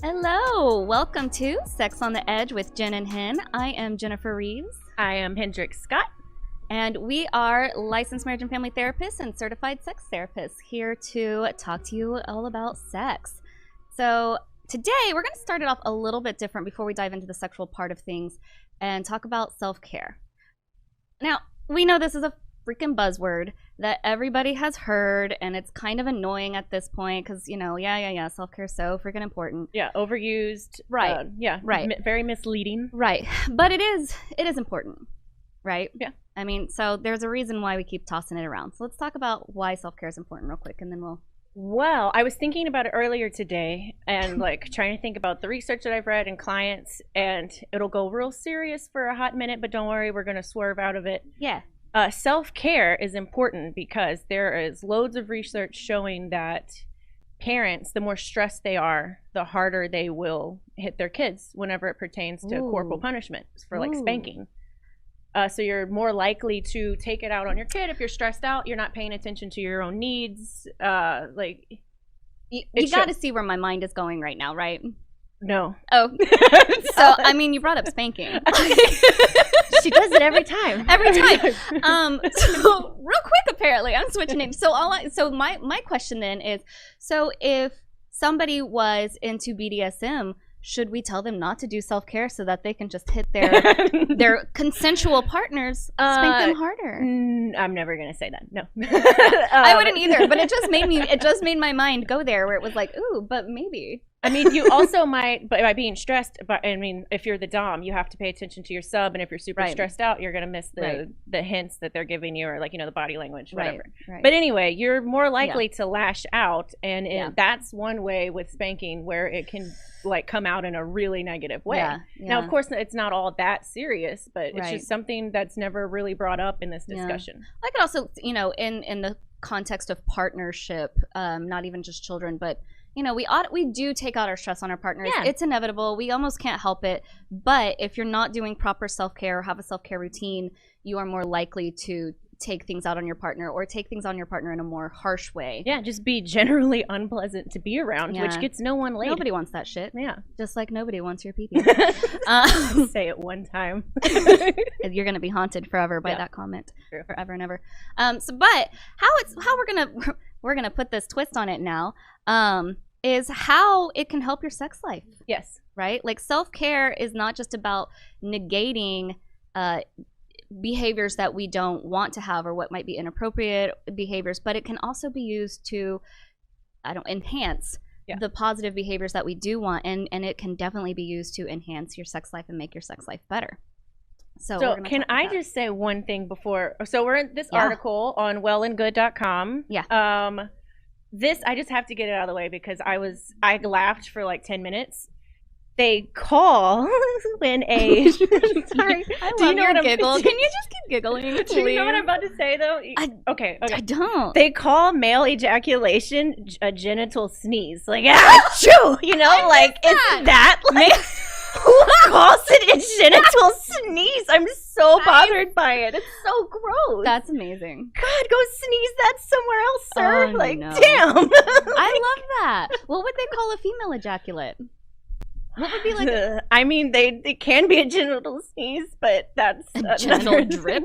Hello, welcome to Sex on the Edge with Jen and Hen. I am Jennifer Reeves. I am Hendrik Scott. And we are licensed marriage and family therapists and certified sex therapists here to talk to you all about sex. So today we're going to start it off a little bit different before we dive into the sexual part of things and talk about self-care. Now, we know this is a freaking buzzword that everybody has heard, and it's kind of annoying at this point because, self-care is so freaking important. Yeah, overused. Right. Right. Very misleading. Right. But it is important, right? Yeah. I mean, so there's a reason why we keep tossing it around. So let's talk about why self-care is important real quick, and then we'll... Well, I was thinking about it earlier today and trying to think about the research that I've read and clients, and it'll go real serious for a hot minute, but don't worry, we're going to swerve out of it. Yeah. Self-care is important because there is loads of research showing that parents, the more stressed they are, the harder they will hit their kids whenever it pertains to corporal punishment for spanking. So you're more likely to take it out on your kid if you're stressed out, you're not paying attention to your own needs. You got to see where my mind is going right now, right? No. Oh. So, I mean, you brought up spanking. She does it every time. Every time. So real quick, apparently, I'm switching names. So my question then is, so if somebody was into BDSM, should we tell them not to do self-care so that they can just hit their consensual partners, spank them harder? I'm never gonna say that. No. I wouldn't either, but it just made my mind go there where it was like, ooh, but maybe. I mean, you also might, but by being stressed, but I mean, if you're the dom, you have to pay attention to your sub, and if you're super stressed out, you're gonna miss the hints that they're giving you, or the body language, whatever. Right. But anyway, you're more likely to lash out, and that's one way with spanking where it can come out in a really negative way. Yeah. Now, of course, it's not all that serious, but it's just something that's never really brought up in this discussion. I could also, in the context of partnership, not even just children, but we do take out our stress on our partners. Yeah. It's inevitable. We almost can't help it. But if you're not doing proper self-care or have a self-care routine, you are more likely to take things out on your partner or take things on your partner in a more harsh way. Yeah, just be generally unpleasant to be around, which gets no one laid. Nobody wants that shit. Yeah. Just like nobody wants your pee-pee. Say it one time. You're going to be haunted forever by that comment. True. Forever and ever. But how we're gonna put this twist on it now, is how it can help your sex life. Yes. Right? Self-care is not just about negating behaviors that we don't want to have or what might be inappropriate behaviors, but it can also be used to enhance the positive behaviors that we do want, and it can definitely be used to enhance your sex life and make your sex life better. So can I just say one thing before? So we're in this article on wellandgood.com. Yeah. This, I just have to get it out of the way because I laughed for 10 minutes. They call when a sorry. I love your giggle. Can you just keep giggling, please? Do you know what I'm about to say though? Okay. I don't. They call male ejaculation a genital sneeze. Achoo! Isn't that who calls it a genital sneeze? I'm so bothered by it. It's so gross. That's amazing. God, go sneeze that somewhere else, sir. No. Damn. I love that. What would they call a female ejaculate? What would be I mean, they can be a genital sneeze, but that's a genital drip.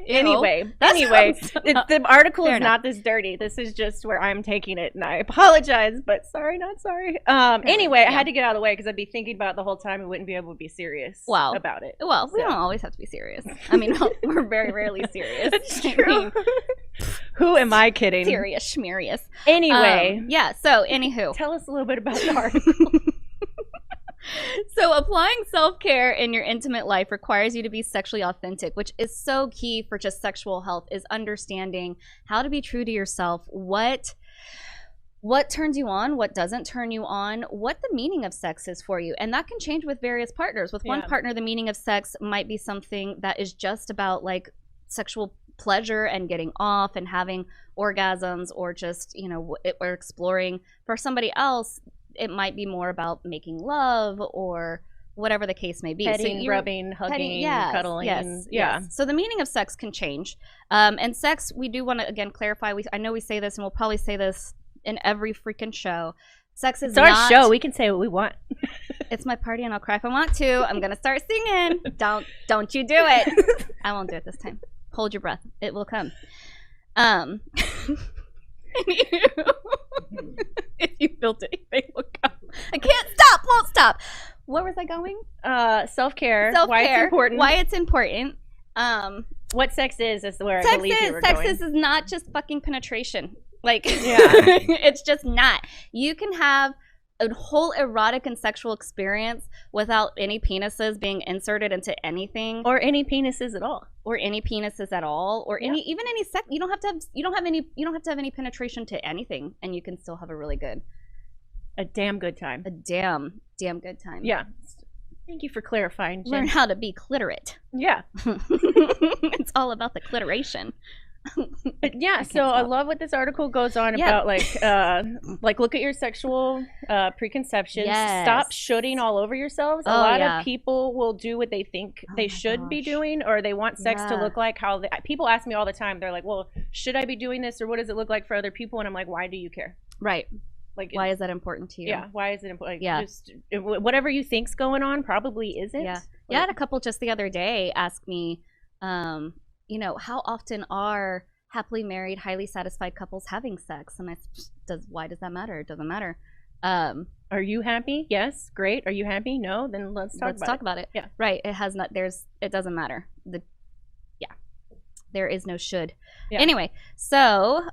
Anyway, the article is not this dirty. This is just where I'm taking it, and I apologize, but sorry, not sorry. Anyway, I had to get out of the way because I'd be thinking about it the whole time and wouldn't be able to be serious about it. Well, we don't always have to be serious. I mean, we're very rarely serious. That's true. Who am I kidding? Serious, schmerious. Anyway. So anywho. Tell us a little bit about the article. So applying self-care in your intimate life requires you to be sexually authentic, which is so key for just sexual health, is understanding how to be true to yourself, what turns you on, what doesn't turn you on, what the meaning of sex is for you. And that can change with various partners. With one partner, the meaning of sex might be something that is just about sexual pleasure and getting off and having orgasms, or just, or exploring. For somebody else, it might be more about making love or whatever the case may be. Petting, rubbing, hugging, cuddling. Yes. So the meaning of sex can change. And sex, we do want to, again, clarify. I know we say this, and we'll probably say this in every freaking show. Sex is it's our show. We can say what we want. It's my party and I'll cry if I want to. I'm going to start singing. Don't you do it. I won't do it this time. Hold your breath. It will come. If you built it, it will come. I can't stop. Won't stop. Where was I going? Self-care. Why it's important. Why it's important. What sex is where sex I believe you were sex going. is not just fucking penetration. Like, yeah. It's just not. You can have a whole erotic and sexual experience without any penises being inserted into anything, or any penises at all, or any sex. You don't have to have any penetration to anything, and you can still have a damn good time. A damn good time. Yeah. Thank you for clarifying, Jen. Learn how to be clitorate. Yeah. It's all about the clitoration. But yeah, so I love what this article goes on about, like look at your sexual preconceptions. Yes. Stop shooting all over yourselves. A lot of people will do what they think they should be doing, or they want sex to look like how people ask me all the time. They're like, well, should I be doing this, or what does it look like for other people? And I'm like, why do you care? Right. Like, why is that important to you? Yeah, why is it important? Like, just whatever you think's going on probably isn't. Yeah. I had a couple just the other day ask me, how often are happily married, highly satisfied couples having sex? And why does that matter? It doesn't matter. Are you happy? Yes, great. Are you happy? No, then let's talk about it. Yeah, right. It has not. It doesn't matter. There is no should. Yeah. Anyway, so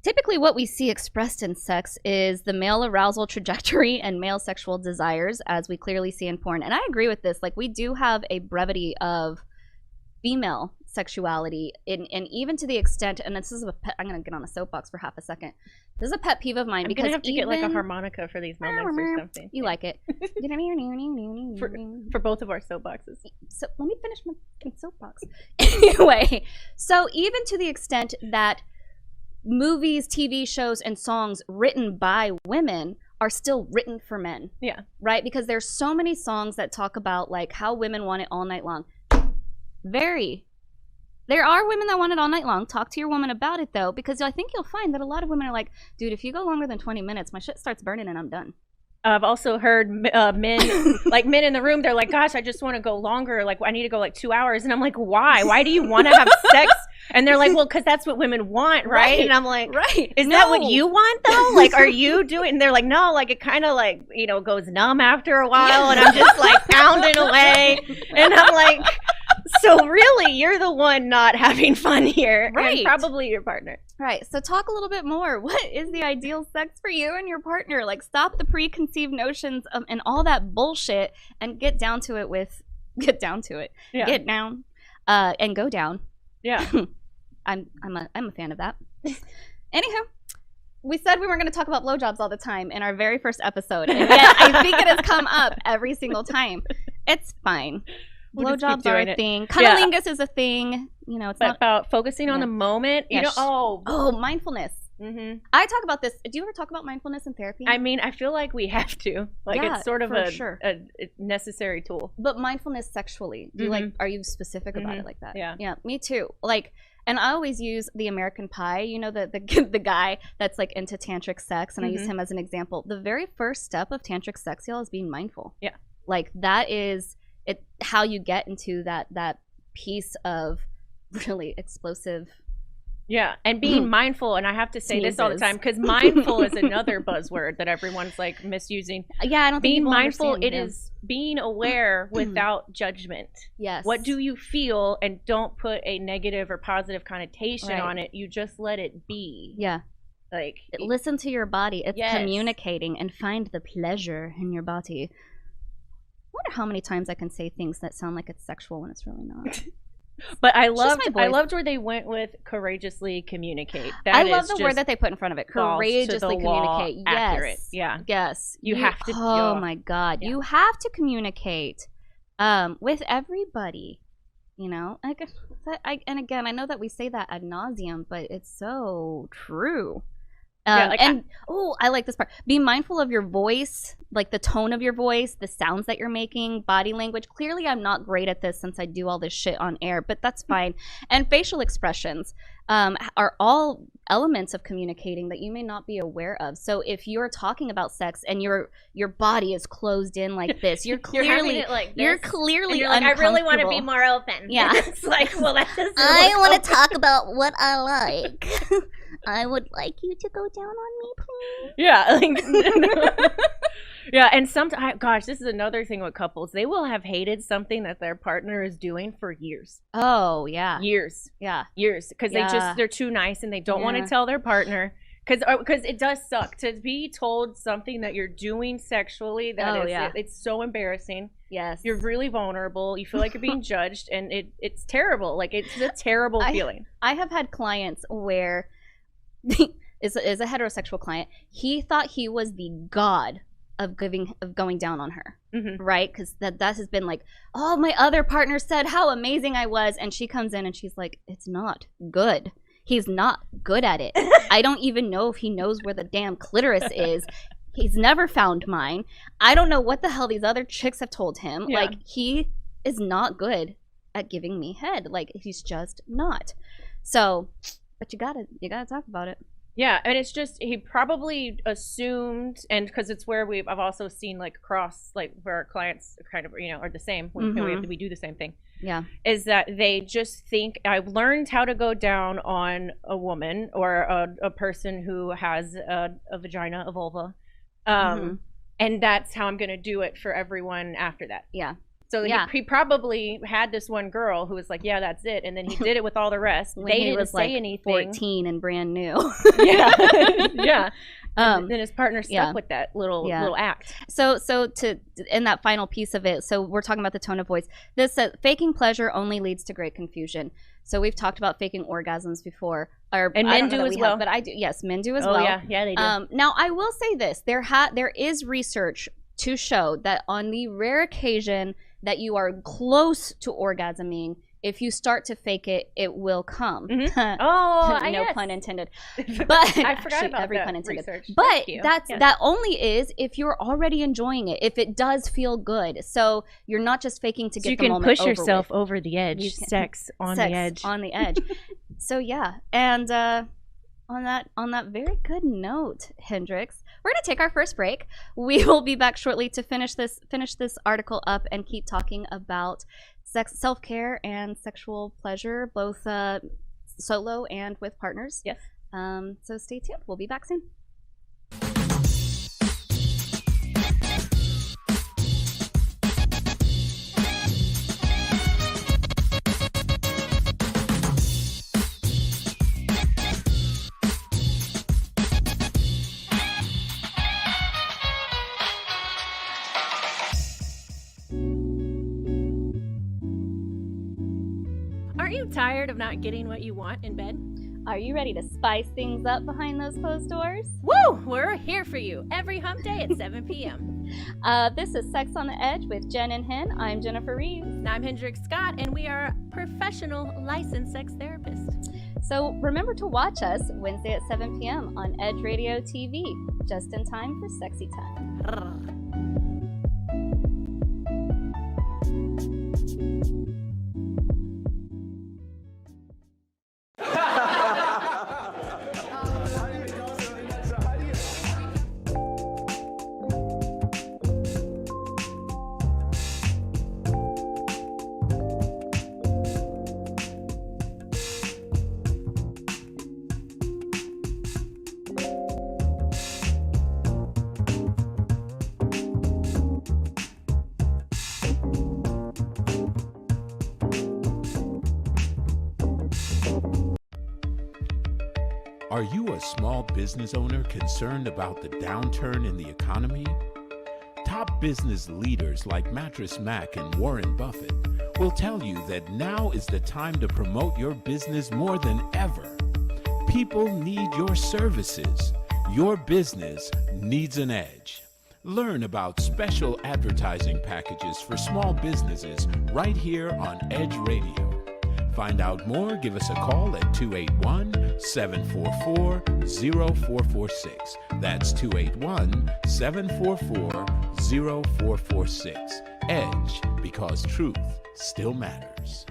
typically what we see expressed in sex is the male arousal trajectory and male sexual desires, as we clearly see in porn. And I agree with this. Like, we do have a brevity of female sexuality, and even to the extent, and this is I'm gonna get on a soapbox for half a second. This is a pet peeve of mine. I'm gonna have to get like a harmonica for these moments or something. You like it? for both of our soapboxes. So let me finish my soapbox. Anyway, so even to the extent that movies, TV shows, and songs written by women are still written for men. Yeah. Right? Because there's so many songs that talk about like how women want it all night long. There are women that want it all night long. Talk to your woman about it, though, because I think you'll find that a lot of women are like, dude, if you go longer than 20 minutes, my shit starts burning and I'm done. I've also heard men, like men in the room, they're like, gosh, I just want to go longer. Like, I need to go like 2 hours. And I'm like, why? Why do you want to have sex? And they're like, well, because that's what women want, right? And I'm like, right. Is that what you want, though? Like, are you doing? And they're like, no, like it kind of like, goes numb after a while. And I'm just like pounding away. And I'm like, so really, you're the one not having fun here. Right. And probably your partner. Right. So talk a little bit more. What is the ideal sex for you and your partner? Like, stop the preconceived notions and all that bullshit and get down to it. Get down and go down. Yeah. I'm a fan of that. Anywho, we said we weren't going to talk about blowjobs all the time in our very first episode, and yet I think it has come up every single time. It's fine. Blowjobs are a thing. Cunnilingus is a thing. It's not about focusing on the moment. Mindfulness. Mm-hmm. I talk about this. Do you ever talk about mindfulness in therapy? I mean, I feel like we have to. Like, it's sort of a necessary tool. But mindfulness sexually, do you are you specific about it like that? Yeah. Yeah, me too. Like, and I always use the American Pie, the guy that's like into tantric sex, and I use him as an example. The very first step of tantric sex, y'all, is being mindful. Yeah. Like, that is how you get into that piece of really explosive. Yeah, and being mindful, and I have to say this all the time, because mindful is another buzzword that everyone's like misusing. Yeah, I don't think being mindful, it is being aware without judgment. Yes. What do you feel, and don't put a negative or positive connotation on it. You just let it be. Yeah. Like, listen to your body. It's communicating, and find the pleasure in your body. I wonder how many times I can say things that sound like it's sexual when it's really not. But I loved where they went with courageously communicate. I love the word that they put in front of it. Courageously communicate. Yes. Accurate. Yeah. Yes. You have to. Oh my God. Yeah. You have to communicate with everybody. And again, I know that we say that ad nauseum, but it's so true. I like this part. Be mindful of your voice, like the tone of your voice, the sounds that you're making, body language. Clearly, I'm not great at this since I do all this shit on air, but that's fine. And facial expressions. are all elements of communicating that you may not be aware of. So if you're talking about sex and your body is closed in like this, you're clearly you're clearly like, I really want to be more open. Yeah. It's like, well, that doesn't I want to talk about what I like. I would like you to go down on me, please. Yeah. Yeah, and sometimes, gosh, this is another thing with couples. They will have hated something that their partner is doing for years. Oh, yeah. Years. Yeah. Years. Because they're too nice and they don't want to tell their partner. Because it does suck to be told something that you're doing sexually. It's so embarrassing. Yes. You're really vulnerable. You feel like you're being judged, and it's terrible. Like, it's a terrible feeling. I have had clients where is a heterosexual client. He thought he was the god of going down on her, right? Because that has been like, oh, my other partner said how amazing I was, and she comes in and she's like, it's not good. He's not good at it. I don't even know if he knows where the damn clitoris is. He's never found mine. I don't know what the hell these other chicks have told him. Yeah. Like, he is not good at giving me head. Like, he's just not. So, but you gotta talk about it. Yeah, and it's just, he probably assumed, and because it's where I've also seen like across, like where our clients kind of, are the same, we do the same thing. Yeah. Is that they just think, I've learned how to go down on a woman or a person who has a vagina, a vulva. And that's how I'm going to do it for everyone after that. Yeah. So he probably had this one girl who was like, yeah, that's it. And then he did it with all the rest. When they he didn't was say like anything. 14 and brand new. Yeah. Yeah. Then his partner stuck with that little act. So to in that final piece of it, so we're talking about the tone of voice. This says faking pleasure only leads to great confusion. So we've talked about faking orgasms before, and men do as well. But I do, yes, men do as well. Yeah, they do. Now I will say this: there is research to show that on the rare occasion that you are close to orgasming, if you start to fake it, it will come. No pun intended. But I forgot about every that pun intended. Research. But that only is if you're already enjoying it, if it does feel good. So you're not just faking to get the moment over. You can push yourself over the edge. Sex on the edge. So yeah, and on that very good note, Hendrix, we're going to take our first break. We will be back shortly to finish this article up and keep talking about self-care and sexual pleasure, both solo and with partners. Yes. So stay tuned. We'll be back soon. Aren't you tired of not getting what you want in bed? Are you ready to spice things up behind those closed doors? Woo! We're here for you every hump day at 7 p.m. This is Sex on the Edge with Jen and Hen. I'm Jennifer Reeves. And I'm Hendrix Scott, and we are professional licensed sex therapists. So remember to watch us Wednesday at 7 p.m. on Edge Radio TV, just in time for sexy time. Are you a small business owner concerned about the downturn in the economy? Top business leaders like Mattress Mac and Warren Buffett will tell you that now is the time to promote your business more than ever. People need your services. Your business needs an edge. Learn about special advertising packages for small businesses right here on Edge Radio. Find out more, give us a call at 281-744-0446. That's 281-744-0446. Edge, because truth still matters.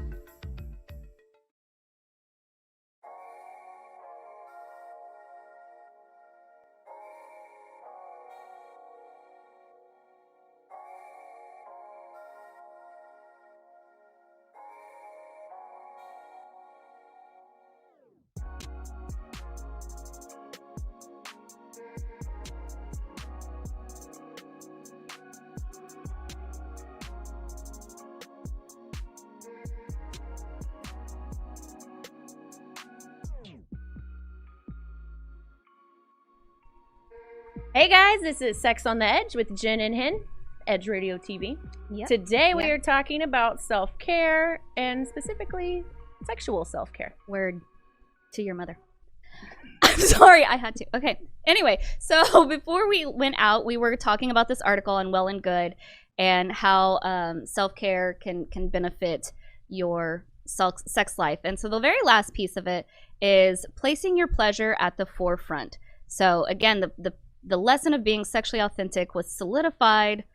Hey guys, this is Sex on the Edge with Jen and Hen, Edge Radio TV. Yep. Today we are talking about self-care and specifically sexual self-care. Word to your mother. I'm sorry, I had to. Okay. Anyway, so before we went out, we were talking about this article on Well and Good and how self-care can benefit your sex life. And so the very last piece of it is placing your pleasure at the forefront. So again, the lesson of being sexually authentic was solidified.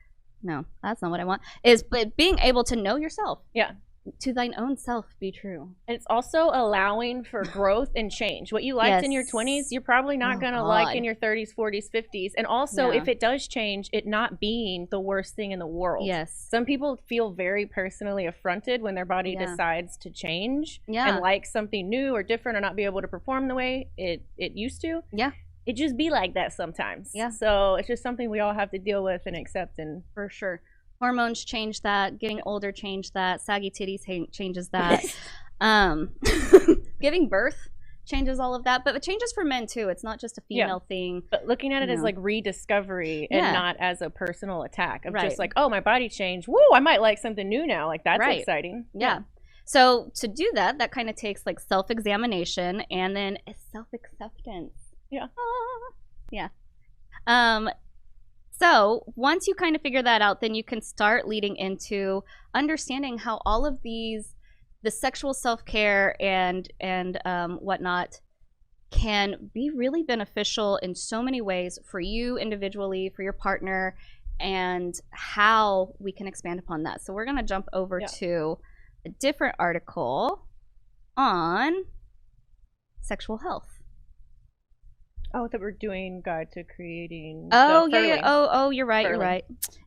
No, that's not what I want. But being able to know yourself. Yeah. To thine own self be true. And it's also allowing for growth and change. What you liked in your 20s, you're probably not going to like in your 30s, 40s, 50s. And also, if it does change, it not being the worst thing in the world. Yes. Some people feel very personally affronted when their body decides to change and like something new or different or not be able to perform the way it used to. Yeah. It just be like that sometimes. Yeah. So it's just something we all have to deal with and accept. And for sure. Hormones change that. Getting older change that. Saggy titties changes that. Giving birth changes all of that. But it changes for men too. It's not just a female thing. But looking at it as like rediscovery and not as a personal attack of just like, oh, my body changed. Woo, I might like something new now. Like that's exciting. Yeah. So to do that, that kind of takes like self-examination and then self-acceptance. Yeah. Yeah. So once you kind of figure that out, then you can start leading into understanding how all of these, the sexual self-care and whatnot, can be really beneficial in so many ways for you individually, for your partner, and how we can expand upon that. So we're going to jump over to a different article on sexual health. Oh, that we're doing Guide to Creating. Oh, yeah. Oh, you're right. You're right.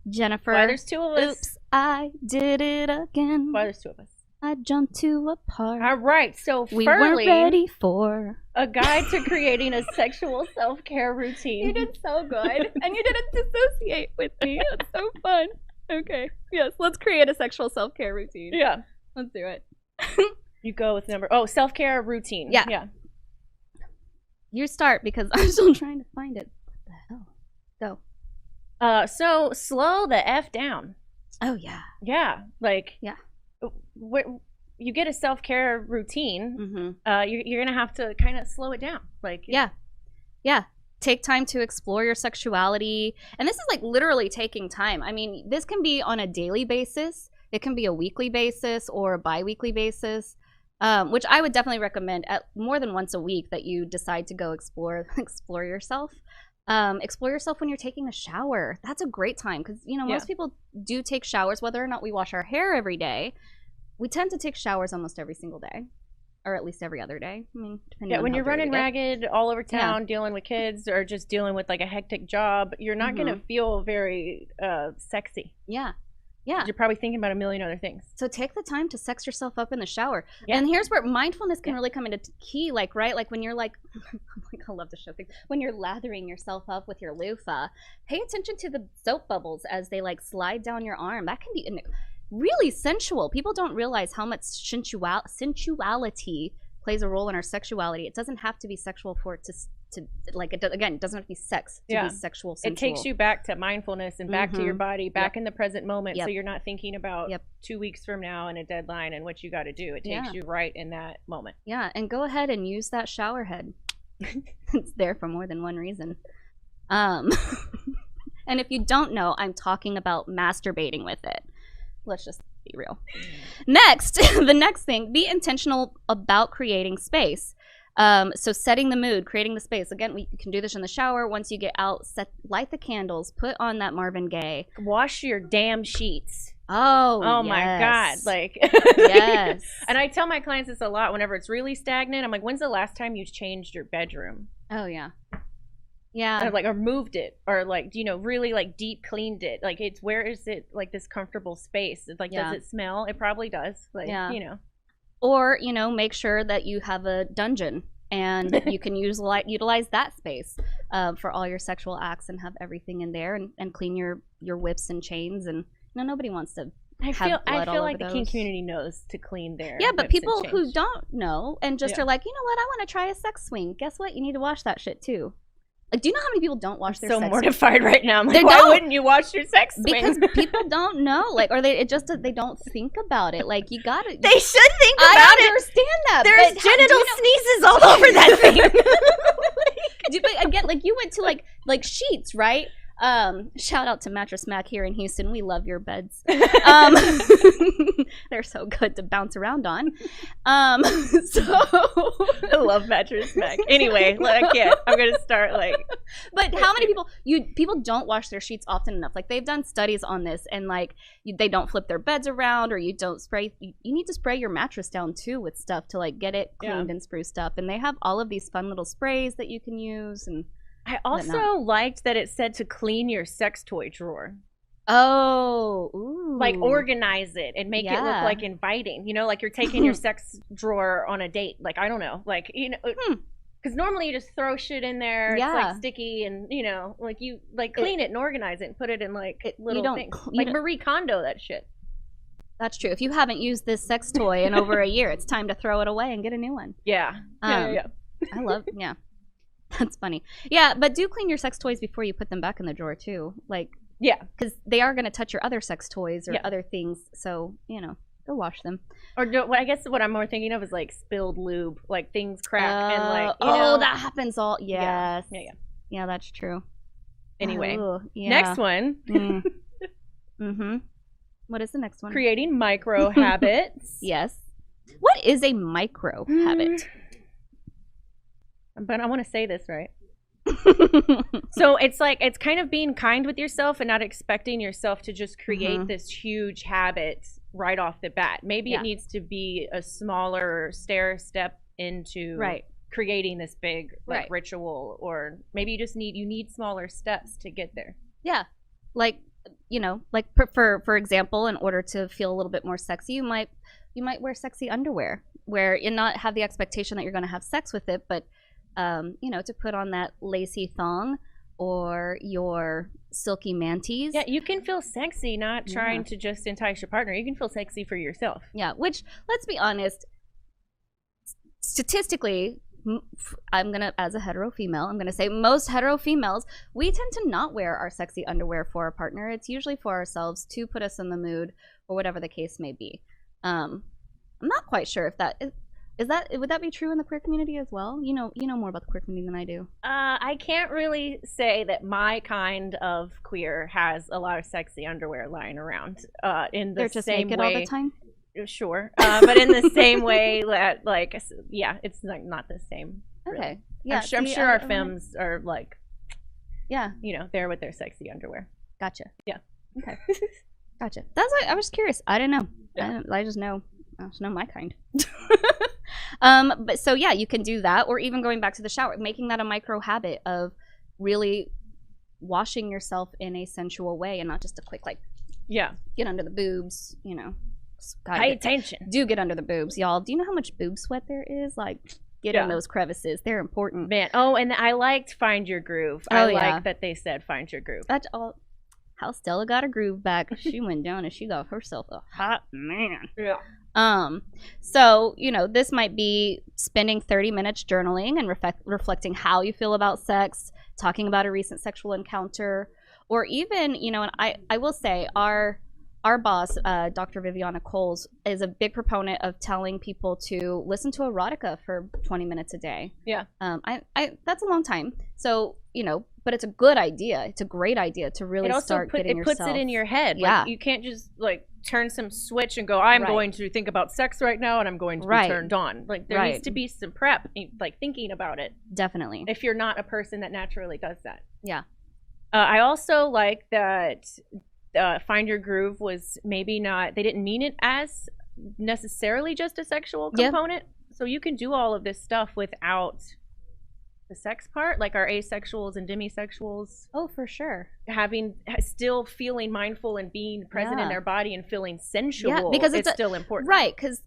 Jennifer. Why there's two of us. Oops, I did it again. Why there's two of us. I jumped to a part. All right. So we weren't ready for a guide to creating a sexual self-care routine. You did so good. And you didn't dissociate with me. That's so fun. Okay. Yes, let's create a sexual self-care routine. Yeah. Let's do it. You go with number. Oh, self-care routine. Yeah. Yeah. You start because I'm still trying to find it. What the hell? Go. So slow the F down. Oh, yeah. Yeah. Like, yeah. You get a self-care routine, you're going to have to kind of slow it down. Like, yeah. Take time to explore your sexuality. And this is like literally taking time. I mean, this can be on a daily basis. It can be a weekly basis or a bi-weekly basis. Which I would definitely recommend at more than once a week that you decide to go explore yourself. Explore yourself when you're taking a shower. That's a great time because, you know, most people do take showers, whether or not we wash our hair every day. We tend to take showers almost every single day, or at least every other day. I mean, depending on when how you're running ragged all over town, Yeah. dealing with kids or just dealing with like a hectic job, you're not going to feel very sexy. Yeah. You're probably thinking about a million other things. So take the time to sex yourself up in the shower. Yeah. And here's where mindfulness can really come into key, like, right? Like when you're like, I love to show things. When you're lathering yourself up with your loofah, pay attention to the soap bubbles as they like slide down your arm. That can be really sensual. People don't realize how much sensuality plays a role in our sexuality. It doesn't have to be sexual for it to like, it doesn't have to be sex to be sexual, sensual. It takes you back to mindfulness and back to your body, back in the present moment. So you're not thinking about 2 weeks from now and a deadline and what you got to do. It takes you right in that moment. Yeah, and go ahead and use that shower head. It's there for more than one reason. And if you don't know, I'm talking about masturbating with it. Let's just be real. Next, the next thing, be intentional about creating space. So setting the mood, creating the space. Again, we can do this in the shower. Once you get out, light the candles, put on that Marvin Gaye. Wash your damn sheets. Oh my God. Like, yes. And I tell my clients this a lot whenever it's really stagnant. I'm like, when's the last time you changed your bedroom? Oh, yeah. Yeah. Or moved it or like, you know, really like deep cleaned it. Like it's, where is it like this comfortable space? It's like, does it smell? It probably does. Like, you know. Or, you know, make sure that you have a dungeon and you can utilize that space for all your sexual acts and have everything in there and clean your whips and chains. And, you know, nobody wants to I feel like the kink community knows to clean their but people who don't know and just are like, you know what, I want to try a sex swing. Guess what? You need to wash that shit too. Like, do you know how many people don't wash their so sex mortified right now. I'm like, They why don't. wouldn't you wash your sex swing? Because people don't know, like, or they don't think about it. Like, you gotta. They should think I about it. understand that. There's but genital sneezes all over that thing. But again, like, you went to like Sheets, right? Shout out to Mattress Mac here in Houston. We love your beds. They're so good to bounce around on. So I love Mattress Mac. Anyway, I can't. I'm gonna start like. But how many people don't wash their sheets often enough? Like, they've done studies on this, and like they don't flip their beds around, or you don't spray. You need to spray your mattress down too with stuff to like get it cleaned and spruced up. And they have all of these fun little sprays that you can use. And I also liked that it said to clean your sex toy drawer. Oh, ooh. Like, organize it and make it look like inviting. You know, like you're taking your sex drawer on a date. Like, I don't know, like, you know, because normally you just throw shit in there. It's like sticky, and you know, like you like clean it and organize it and put it in like little things. Like Marie Kondo that shit. That's true. If you haven't used this sex toy in over a year, it's time to throw it away and get a new one. Yeah. I love. Yeah. That's funny. Yeah, but do clean your sex toys before you put them back in the drawer too. Like, yeah, because they are going to touch your other sex toys or other things. So, you know, go wash them. Or I guess what I'm more thinking of is like spilled lube, like things crack and like. You know, that happens all. Yes. Yeah, that's true. Anyway, next one. What is the next one? Creating micro habits. Yes. What is a micro habit? But I want to say this right. So it's like, it's kind of being kind with yourself and not expecting yourself to just create this huge habit right off the bat. Maybe it needs to be a smaller step into creating this big like ritual, or maybe you just need smaller steps to get there. Yeah. Like, you know, like for example, in order to feel a little bit more sexy, you might wear sexy underwear where you not have the expectation that you're going to have sex with it, but you know, to put on that lacy thong or your silky manties. Yeah, you can feel sexy not trying to just entice your partner. You can feel sexy for yourself. Yeah, which, let's be honest, statistically, as a hetero female, I'm gonna say most hetero females, we tend to not wear our sexy underwear for our partner. It's usually for ourselves to put us in the mood, or whatever the case may be. I'm not quite sure if that would that be true in the queer community as well? You know more about the queer community than I do. I can't really say that my kind of queer has a lot of sexy underwear lying around. In the They're just same naked way, all the time. Sure, but in the same way that, like, yeah, it's like not the same. Really. Okay. Yeah, I'm sure our femmes are like, yeah, you know, there with their sexy underwear. Gotcha. Yeah. Okay. Gotcha. That's why I was curious. I didn't know. Yeah. I just know my kind. But so yeah, you can do that, or even going back to the shower, making that a micro habit of really washing yourself in a sensual way and not just a quick like get under the boobs, you know. Pay attention. Do get under the boobs, y'all. Do you know how much boob sweat there is? Like, get in those crevices. They're important. Man. Oh, and I liked Find Your Groove. I like that they said Find Your Groove. That's all. How Stella got her groove back. She went down and she got herself a hot man. Yeah. So, you know, this might be spending 30 minutes journaling and reflecting how you feel about sex, talking about a recent sexual encounter, or even, you know, and I will say our boss, Dr. Viviana Coles, is a big proponent of telling people to listen to erotica for 20 minutes a day. Yeah. That's a long time. So, you know, but it's a good idea. It's a great idea to really start getting yourself. It puts it in your head. Yeah. Like, you can't just like turn some switch and go, I'm going to think about sex right now and I'm going to be turned on. Like, there needs to be some prep, like thinking about it. Definitely. If you're not a person that naturally does that. Yeah. I also like that Find Your Groove was maybe not, they didn't mean it as necessarily just a sexual component. So you can do all of this stuff without the sex part, like our asexuals and demisexuals. Oh, for sure. Still feeling mindful and being present in their body and feeling sensual. Yeah, because it's still important. Right, because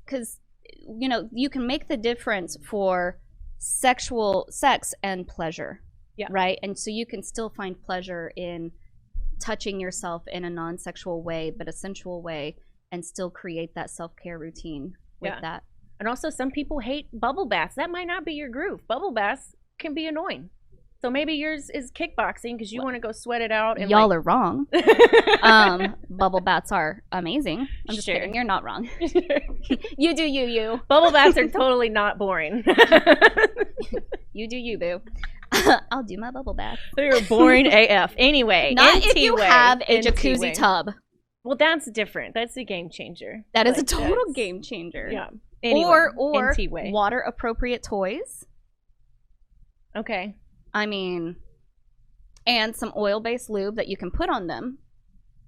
you know, you can make the difference for sexual sex and pleasure. Yeah. Right? And so you can still find pleasure in touching yourself in a non-sexual way, but a sensual way, and still create that self-care routine with that. And also, some people hate bubble baths. That might not be your groove. Bubble baths can be annoying. So maybe yours is kickboxing because you want to go sweat it out. And y'all are wrong. Bubble baths are amazing. I'm just kidding. You're not wrong. You do you. Bubble baths are totally not boring. You do you, boo. I'll do my bubble bath. They're boring AF. Anyway, not if you have a jacuzzi tub. Well, that's different. That's a game changer. That is a total game changer. Yeah. Anyway, or water appropriate toys. Okay. I mean, and some oil-based lube that you can put on them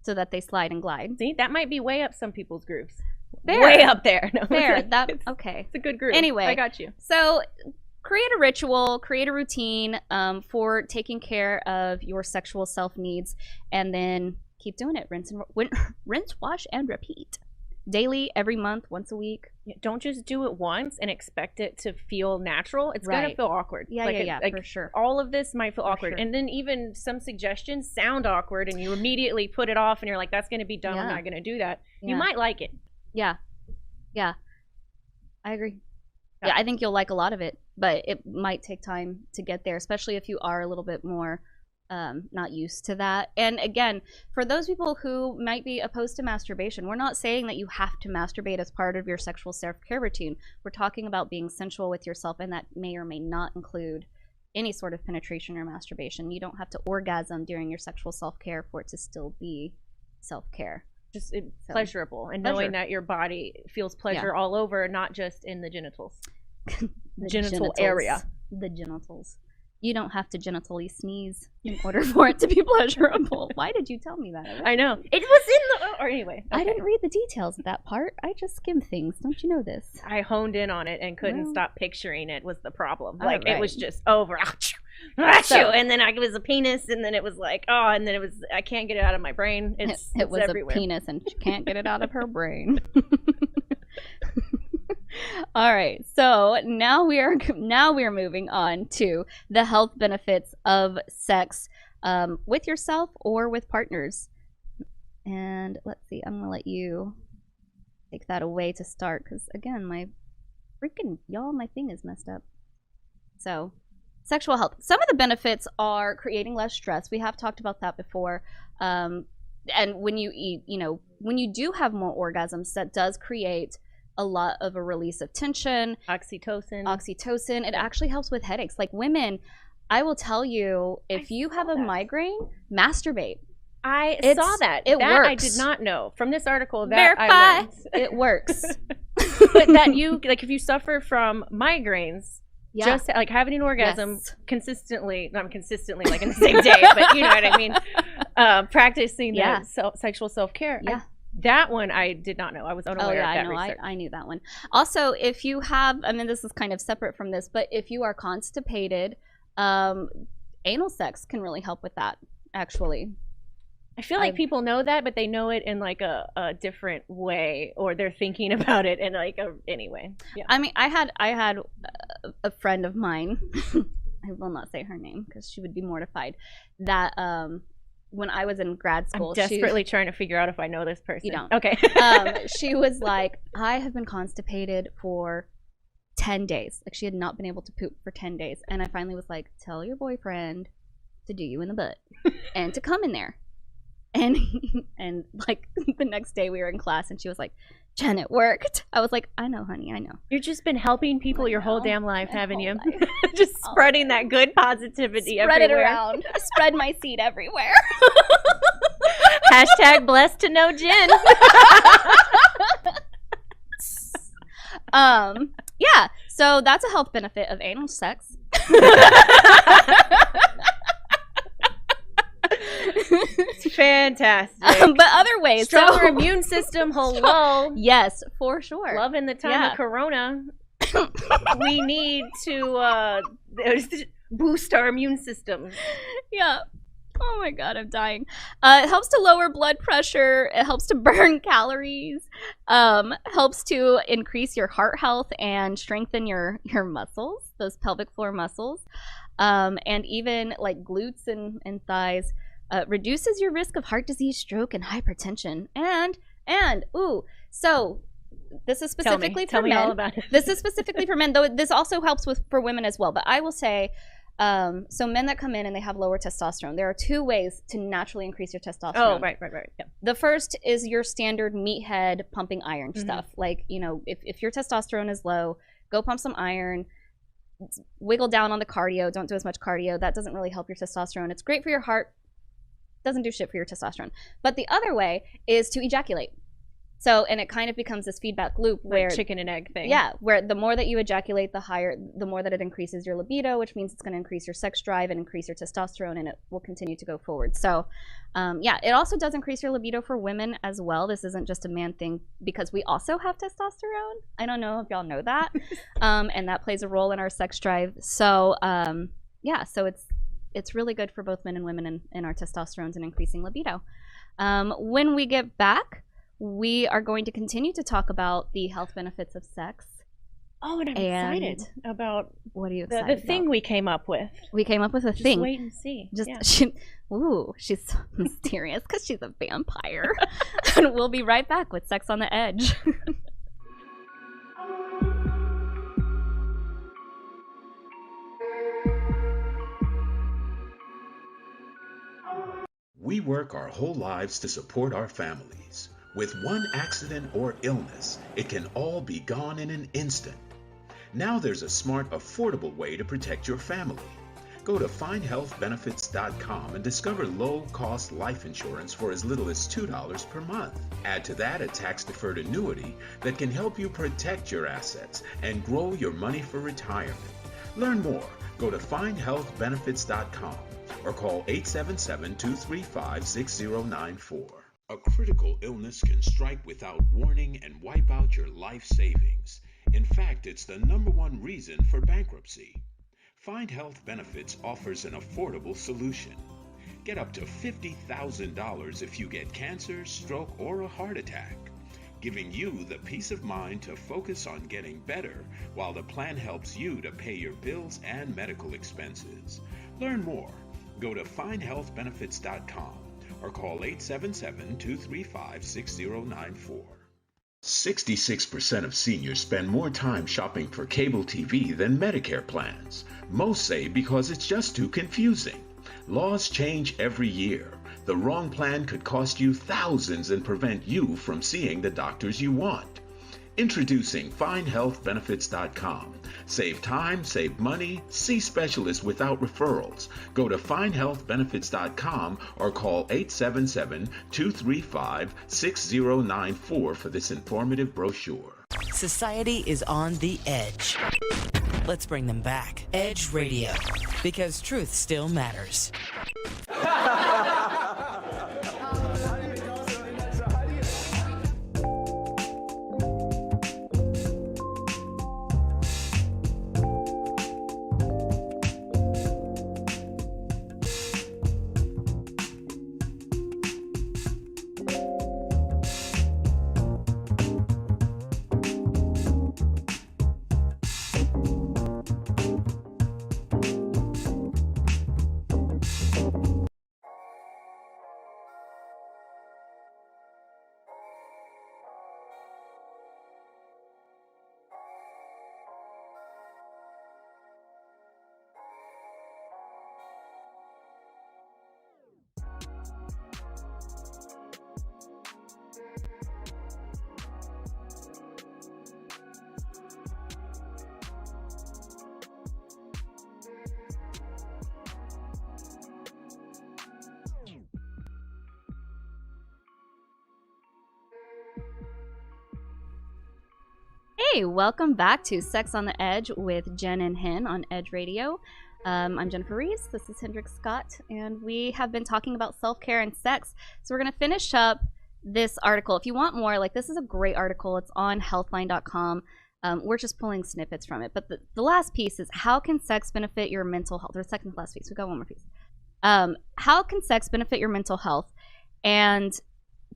so that they slide and glide. See, that might be way up some people's grooves. Fair. Way up there. No, fair. Okay. It's a good groove. Anyway, I got you. So create a ritual, create a routine for taking care of your sexual self needs, and then keep doing it. Rinse, wash, and repeat. Daily, every month, once a week. Don't just do it once and expect it to feel natural. It's going to feel awkward. Yeah, for sure. All of this might feel awkward. Sure. And then even some suggestions sound awkward and you immediately put it off and you're like, that's going to be dumb. I'm not going to do that. You might like it. Yeah. I agree. Yeah, I think you'll like a lot of it, but it might take time to get there, especially if you are a little bit more not used to that. And again, for those people who might be opposed to masturbation, we're not saying that you have to masturbate as part of your sexual self-care routine. We're talking about being sensual with yourself, and that may or may not include any sort of penetration or masturbation. You don't have to orgasm during your sexual self-care for it to still be self-care. Just pleasurable, and knowing that your body feels pleasure all over, not just in the genitals. The genital area. The genitals. You don't have to genitally sneeze in order for it to be pleasurable. Why did you tell me that? I know. It was in the... Or anyway. Okay. I didn't read the details of that part. I just skim things. Don't you know this? I honed in on it and couldn't stop picturing it was the problem. Like, it was just over. And then it was a penis, and then it was like, and then it was... I can't get it out of my brain. It was everywhere. A penis, and she can't get it out of her brain. All right, so now we are moving on to the health benefits of sex with yourself or with partners. And let's see, I'm gonna let you take that away to start, because again, my thing is messed up. So, sexual health. Some of the benefits are creating less stress. We have talked about that before. And when you eat, when you do have more orgasms, that does create a lot of a release of tension. Oxytocin. It actually helps with headaches. Like women, I will tell you, if you have a migraine, masturbate. I saw that. It works. I did not know from this article that Verify. I learned. It works. But that you, like, if you suffer from migraines, just like having an orgasm consistently, not consistently like in the same day, but you know what I mean, practicing that sexual self-care. That one I did not know. I was unaware of that research. I knew that one. Also, if you have, I mean, this is kind of separate from this, but if you are constipated, anal sex can really help with that, actually. I feel like people know that, but they know it in like a different way, or they're thinking about it in like anyway. Yeah. I mean, I had a friend of mine, I will not say her name because she would be mortified, that when I was in grad school, I'm desperately trying to figure out if I know this person. You don't. Okay. She was like, I have been constipated for 10 days. Like, she had not been able to poop for 10 days. And I finally was like, tell your boyfriend to do you in the butt and to come in there. And like the next day we were in class and she was like, Jen, it worked. I was like, I know, honey, I know. You've just been helping people your whole damn life, haven't you? Just spreading that good positivity everywhere. Spread it around. Spread my seed everywhere. Hashtag blessed to know Jen. Yeah, so that's a health benefit of anal sex. Fantastic. But other ways. Stronger immune system. Hello. Yes, for sure. Loving the time of Corona. We need to boost our immune system. Yeah. Oh my God, I'm dying. It helps to lower blood pressure. It helps to burn calories. Helps to increase your heart health and strengthen your muscles, those pelvic floor muscles. And even like glutes and thighs. Reduces your risk of heart disease, stroke, and hypertension. So this is specifically for men. Tell me all about it. This is specifically for men, though this also helps for women as well. But I will say, So men that come in and they have lower testosterone, there are 2 ways to naturally increase your testosterone. Oh, right. Yeah. The first is your standard meathead pumping iron stuff. Like, you know, if your testosterone is low, go pump some iron, wiggle down on the cardio, don't do as much cardio. That doesn't really help your testosterone. It's great for your heart, doesn't do shit for your testosterone. But the other way is to ejaculate. So, and it kind of becomes this feedback loop where chicken and egg thing. Yeah, where the more that you ejaculate, the more that it increases your libido, which means it's going to increase your sex drive and increase your testosterone, and it will continue to go forward. So, yeah, it also does increase your libido for women as well. This isn't just a man thing because we also have testosterone. I don't know if y'all know that, and that plays a role in our sex drive. So, yeah, so it's really good for both men and women in our testosterones and increasing libido. When we get back, we are going to continue to talk about the health benefits of sex. Oh, and I'm excited about what are you excited the thing we came up with. We came up with a thing. Just wait and see. She's so mysterious because she's a vampire. And we'll be right back with Sex on the Edge. We work our whole lives to support our families. With one accident or illness, it can all be gone in an instant. Now there's a smart, affordable way to protect your family. Go to findhealthbenefits.com and discover low-cost life insurance for as little as $2 per month. Add to that a tax-deferred annuity that can help you protect your assets and grow your money for retirement. Learn more. Go to findhealthbenefits.com or call 877-235-6094. A critical illness can strike without warning and wipe out your life savings. In fact, it's the #1 reason for bankruptcy. Find Health Benefits offers an affordable solution. Get up to $50,000 if you get cancer, stroke, or a heart attack, giving you the peace of mind to focus on getting better while the plan helps you to pay your bills and medical expenses. Learn more. Go to findhealthbenefits.com. or call 877-235-6094. 66% of seniors spend more time shopping for cable TV than Medicare plans. Most say because it's just too confusing. Laws change every year. The wrong plan could cost you thousands and prevent you from seeing the doctors you want. Introducing FindHealthBenefits.com. Save time, save money, see specialists without referrals. Go to FindHealthBenefits.com or call 877-235-6094 for this informative brochure. Society is on the edge. Let's bring them back. Edge Radio, because truth still matters. Hey, welcome back to Sex on the Edge with Jen and Hen on Edge Radio. I'm Jennifer Reese, this is Hendrik Scott, and we have been talking about self-care and sex. So we're going to finish up this article. If you want more, like, this is a great article. It's on healthline.com. We're just pulling snippets from it. But the last piece is, how can sex benefit your mental health? Or second to last piece. We got one more piece. How can sex benefit your mental health? And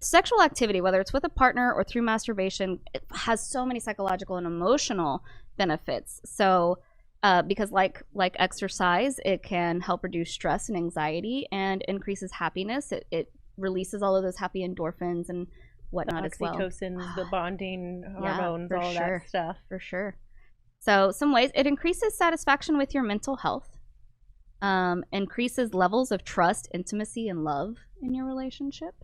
sexual activity, whether it's with a partner or through masturbation, it has so many psychological and emotional benefits. So because like exercise, it can help reduce stress and anxiety and increases happiness. It releases all of those happy endorphins and whatnot as well. Oxytocin, the bonding hormones, all sure. that stuff. For sure. So some ways, it increases satisfaction with your mental health. Increases levels of trust, intimacy, and love in your relationship.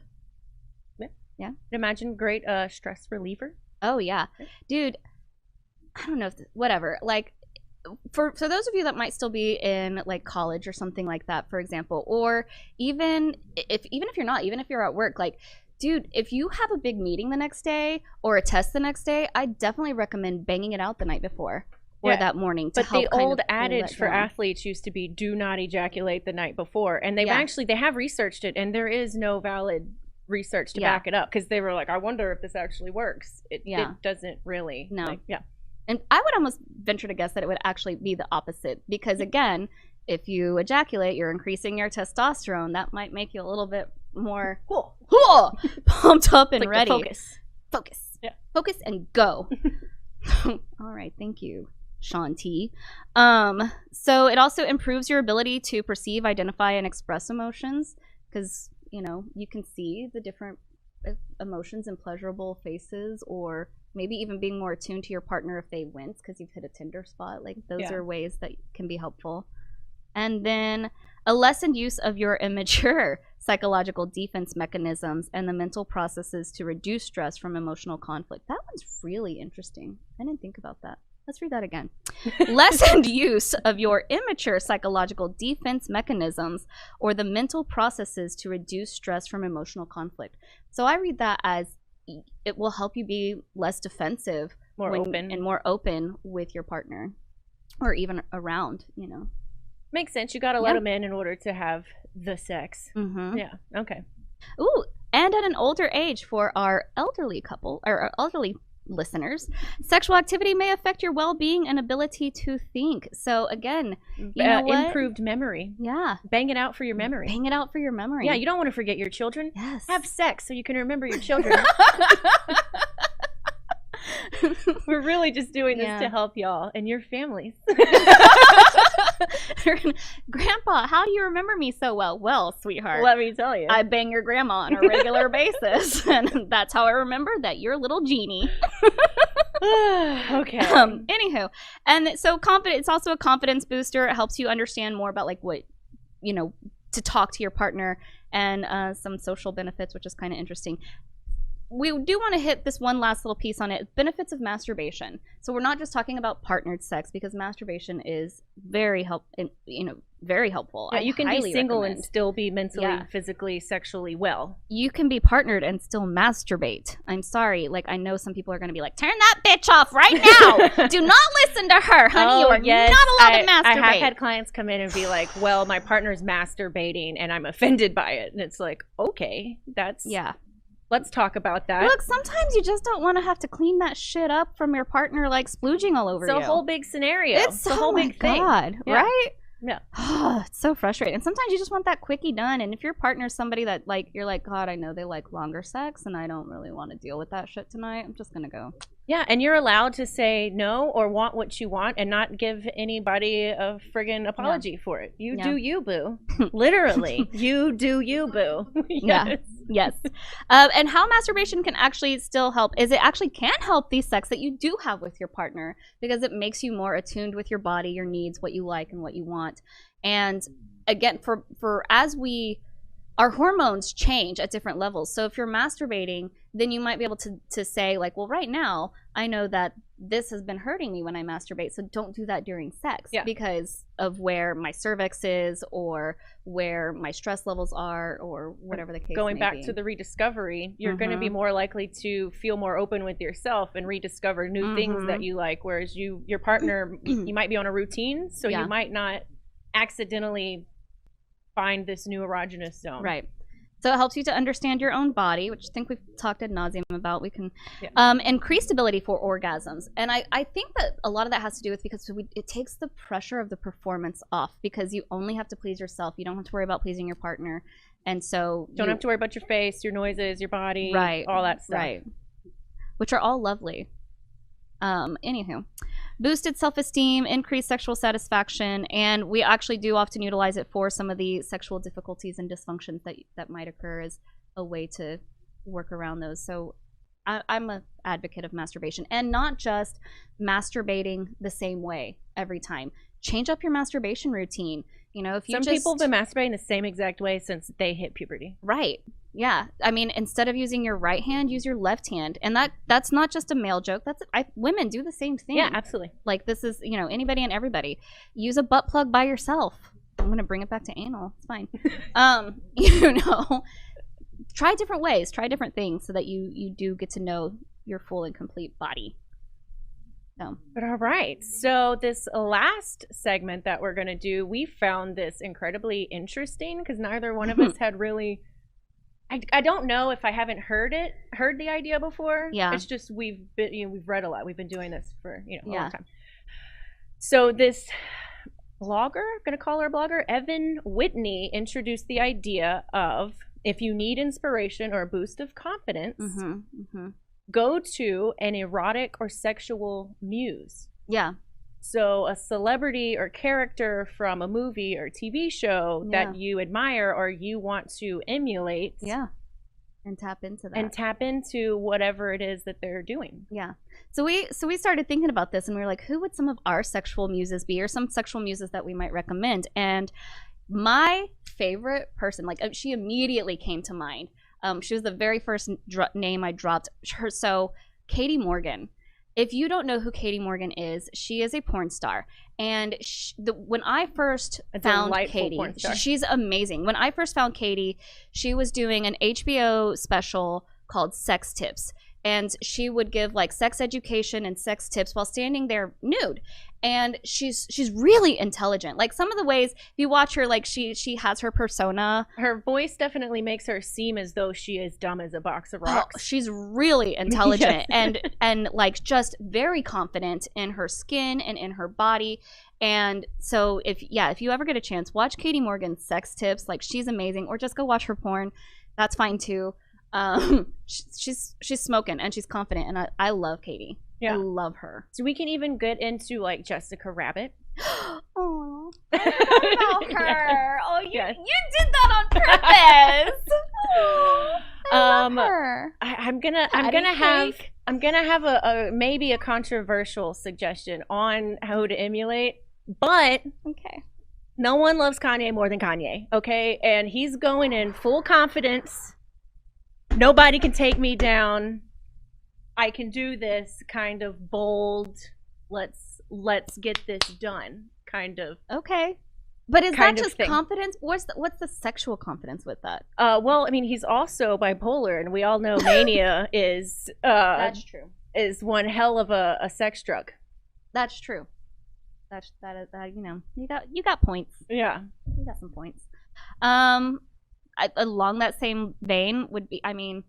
Yeah. Imagine great stress reliever. Oh yeah, dude. I don't know if whatever. Like, for those of you that might still be in like college or something like that, for example, or even if you're not, even if you're at work, like, dude, if you have a big meeting the next day or a test the next day, I definitely recommend banging it out the night before or that morning. To but help the old adage for athletes used to be, do not ejaculate the night before, and they have researched it, and there is no valid research to back it up, because they were like, I wonder if this actually works. It doesn't really. No. Like, and I would almost venture to guess that it would actually be the opposite, because again, if you ejaculate, you're increasing your testosterone. That might make you a little bit more pumped up and ready. Focus. Yeah. Focus and go. All right, thank you, Sean T. So it also improves your ability to perceive, identify, and express emotions, because you can see the different emotions in pleasurable faces, or maybe even being more attuned to your partner if they wince because you've hit a tender spot. Like, those are ways that can be helpful. And then a lessened use of your immature psychological defense mechanisms and the mental processes to reduce stress from emotional conflict. That one's really interesting. I didn't think about that. Let's read that again. Lessened use of your immature psychological defense mechanisms or the mental processes to reduce stress from emotional conflict. So I read that as it will help you be less defensive, more open with your partner, or even around, Makes sense. You got to let them in order to have the sex. Mm-hmm. Yeah. Okay. Ooh, and at an older age, for our elderly couple or our elderly listeners, sexual activity may affect your well-being and ability to think. So again, improved memory. Yeah. Bang it out for your memory. Bang it out for your memory. Yeah, you don't want to forget your children. Yes. Have sex so you can remember your children. We're really just doing this to help y'all and your families. Grandpa, how do you remember me so well? Well, sweetheart, let me tell you, I bang your grandma on a regular basis, and that's how I remember that you're a little genie. Okay. Anywho, and so it's also a confidence booster. It helps you understand more about like what to talk to your partner, and some social benefits, which is kind of interesting. We do want to hit this one last little piece on it: benefits of masturbation. So we're not just talking about partnered sex, because masturbation is very helpful. Yeah, you can be single and still be mentally, physically, sexually well. You can be partnered and still masturbate. I'm sorry, like, I know some people are going to be like, turn that bitch off right now. Do not listen to her, honey. You are not allowed to masturbate. I have had clients come in and be like, well, my partner's masturbating and I'm offended by it. And it's like, okay, that's let's talk about that. Look, sometimes you just don't want to have to clean that shit up from your partner, like splooging all over you. It's a whole big scenario. It's a whole big thing. Right? Yeah. It's so frustrating. And sometimes you just want that quickie done. And if your partner's somebody that, like, you're like, God, I know they like longer sex, and I don't really want to deal with that shit tonight, I'm just going to go. Yeah, and you're allowed to say no or want what you want and not give anybody a friggin' apology for it. You do you, boo. Literally. You do you, boo. Yes. And how masturbation can actually still help is it actually can help the sex that you do have with your partner, because it makes you more attuned with your body, your needs, what you like and what you want. And again, for as our hormones change at different levels. So if you're masturbating, then you might be able to say like, well, right now I know that this has been hurting me when I masturbate, so don't do that during sex because of where my cervix is or where my stress levels are or whatever the case may be. Going back to the rediscovery, you're going to be more likely to feel more open with yourself and rediscover new things that you like, whereas your partner, you might be on a routine, so you might not accidentally find this new erogenous zone. Right. So it helps you to understand your own body, which I think we've talked ad nauseum about. We can increased ability for orgasms. And I think that a lot of that has to do with because it takes the pressure of the performance off, because you only have to please yourself. You don't have to worry about pleasing your partner. And so don't have to worry about your face, your noises, your body, all that stuff. Right. Which are all lovely. Anywho, boosted self-esteem, increased sexual satisfaction, and we actually do often utilize it for some of the sexual difficulties and dysfunctions that might occur as a way to work around those. So I'm an advocate of masturbation, and not just masturbating the same way every time. change up your masturbation routine. You know, if you Some people have been masturbating the same exact way since they hit puberty. Right. Yeah. I mean, instead of using your right hand, use your left hand. And that's not just a male joke. Women do the same thing. Yeah, absolutely. Like, this is, you know, anybody and everybody. Use a butt plug by yourself. I'm going to bring it back to anal. It's fine. You know, try different ways, try different things so that you do get to know your full and complete body. But all right, so this last segment that we're going to do, we found this incredibly interesting because neither one of us had really, I don't know if I haven't heard the idea before. Yeah. It's just we've read a lot. We've been doing this for, a long time. So this blogger, I'm going to call her a blogger, Evan Whitney, introduced the idea of, if you need inspiration or a boost of confidence, go to an erotic or sexual muse. Yeah. So a celebrity or character from a movie or TV show that you admire or you want to emulate. Yeah. And tap into that. And tap into whatever it is that they're doing. Yeah. So we started thinking about this and we were like, who would some of our sexual muses be, or some sexual muses that we might recommend? And my favorite person, like, she immediately came to mind. She was the very first name I dropped. So Katie Morgan. If you don't know who Katie Morgan is, she is a porn star. And when I first found Katie, she's amazing. When I first found Katie, she was doing an HBO special called Sex Tips. And she would give like sex education and sex tips while standing there nude. And she's really intelligent. Like, some of the ways, if you watch her, like, she has her persona. Her voice definitely makes her seem as though she is dumb as a box of rocks. Oh, she's really intelligent. and like, just very confident in her skin and in her body. And so if you ever get a chance, watch Katie Morgan's Sex Tips. Like, she's amazing. Or just go watch her porn. That's fine too. She's smoking and she's confident, and I love Katie. Yeah, I love her. So we can even get into like Jessica Rabbit. Oh, I know about her. Oh, you did that on purpose. I love her. I'm gonna have a maybe a controversial suggestion on how to emulate, but okay. No one loves Kanye more than Kanye. Okay, and he's going in full confidence. Nobody can take me down. I can do this, kind of bold. Let's get this done, kind of. Okay, but is that just confidence? What's the sexual confidence with that? Well, I mean, he's also bipolar, and we all know mania is that's true. Is one hell of a sex drug. That's true. That you know, you got points. Yeah, you got some points. Along that same vein would be, I mean,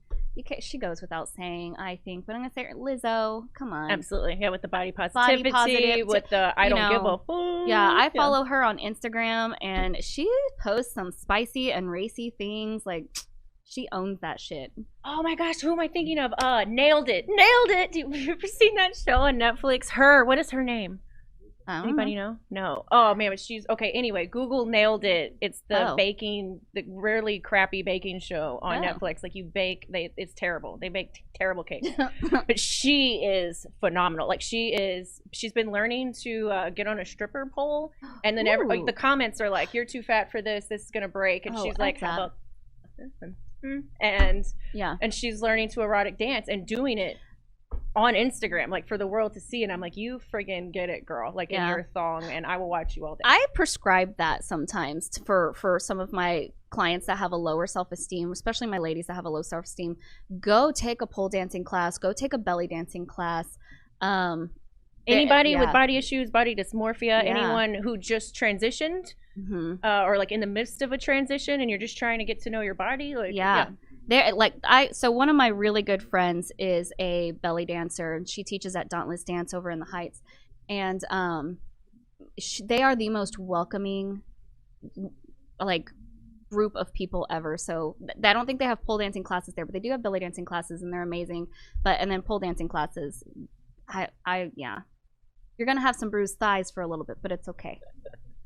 she goes without saying, I think, but I'm gonna say Lizzo. Come on, absolutely, yeah, with the body positivity, with the I don't give a fuck. Yeah, I follow her on Instagram, and she posts some spicy and racy things. Like, she owns that shit. Oh my gosh, who am I thinking of? Nailed It. Do you ever seen that show on Netflix? What is her name? Anybody know? No. Oh man, but she's okay. Anyway, Google Nailed It. It's the baking, the really crappy baking show on Netflix. Like, you bake, it's terrible. They bake terrible cakes. But she is phenomenal. Like, she's been learning to get on a stripper pole, and then the comments are like, "You're too fat for this. This is gonna break." And she's like, "How about this?" And she's learning to erotic dance and doing it on Instagram, like, for the world to see. And I'm like, you friggin' get it, girl, like, in your thong, and I will watch you all day. I prescribe that sometimes for some of my clients that have a lower self-esteem, especially my ladies that have a low self-esteem. Go take a pole dancing class, go take a belly dancing class. Anybody with body issues, body dysmorphia, anyone who just transitioned, or like in the midst of a transition and you're just trying to get to know your body, like, they're like, so one of my really good friends is a belly dancer, and she teaches at Dauntless Dance over in the Heights, and they are the most welcoming, like, group of people ever. So I don't think they have pole dancing classes there, but they do have belly dancing classes, and they're amazing. And then pole dancing classes, you're gonna have some bruised thighs for a little bit, but it's okay,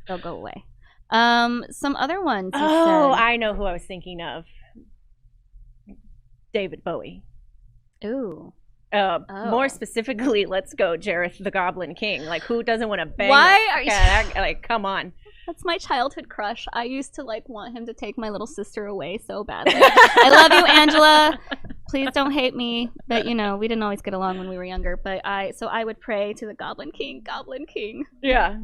they'll go away. Some other ones. I know who I was thinking of. David Bowie. Ooh. More specifically, let's go Jareth the Goblin King. Like, who doesn't want to bang? Why are you? Like, come on. That's my childhood crush. I used to like want him to take my little sister away so badly. I love you, Angela. Please don't hate me. But you know, we didn't always get along when we were younger. But I would pray to the Goblin King. Yeah.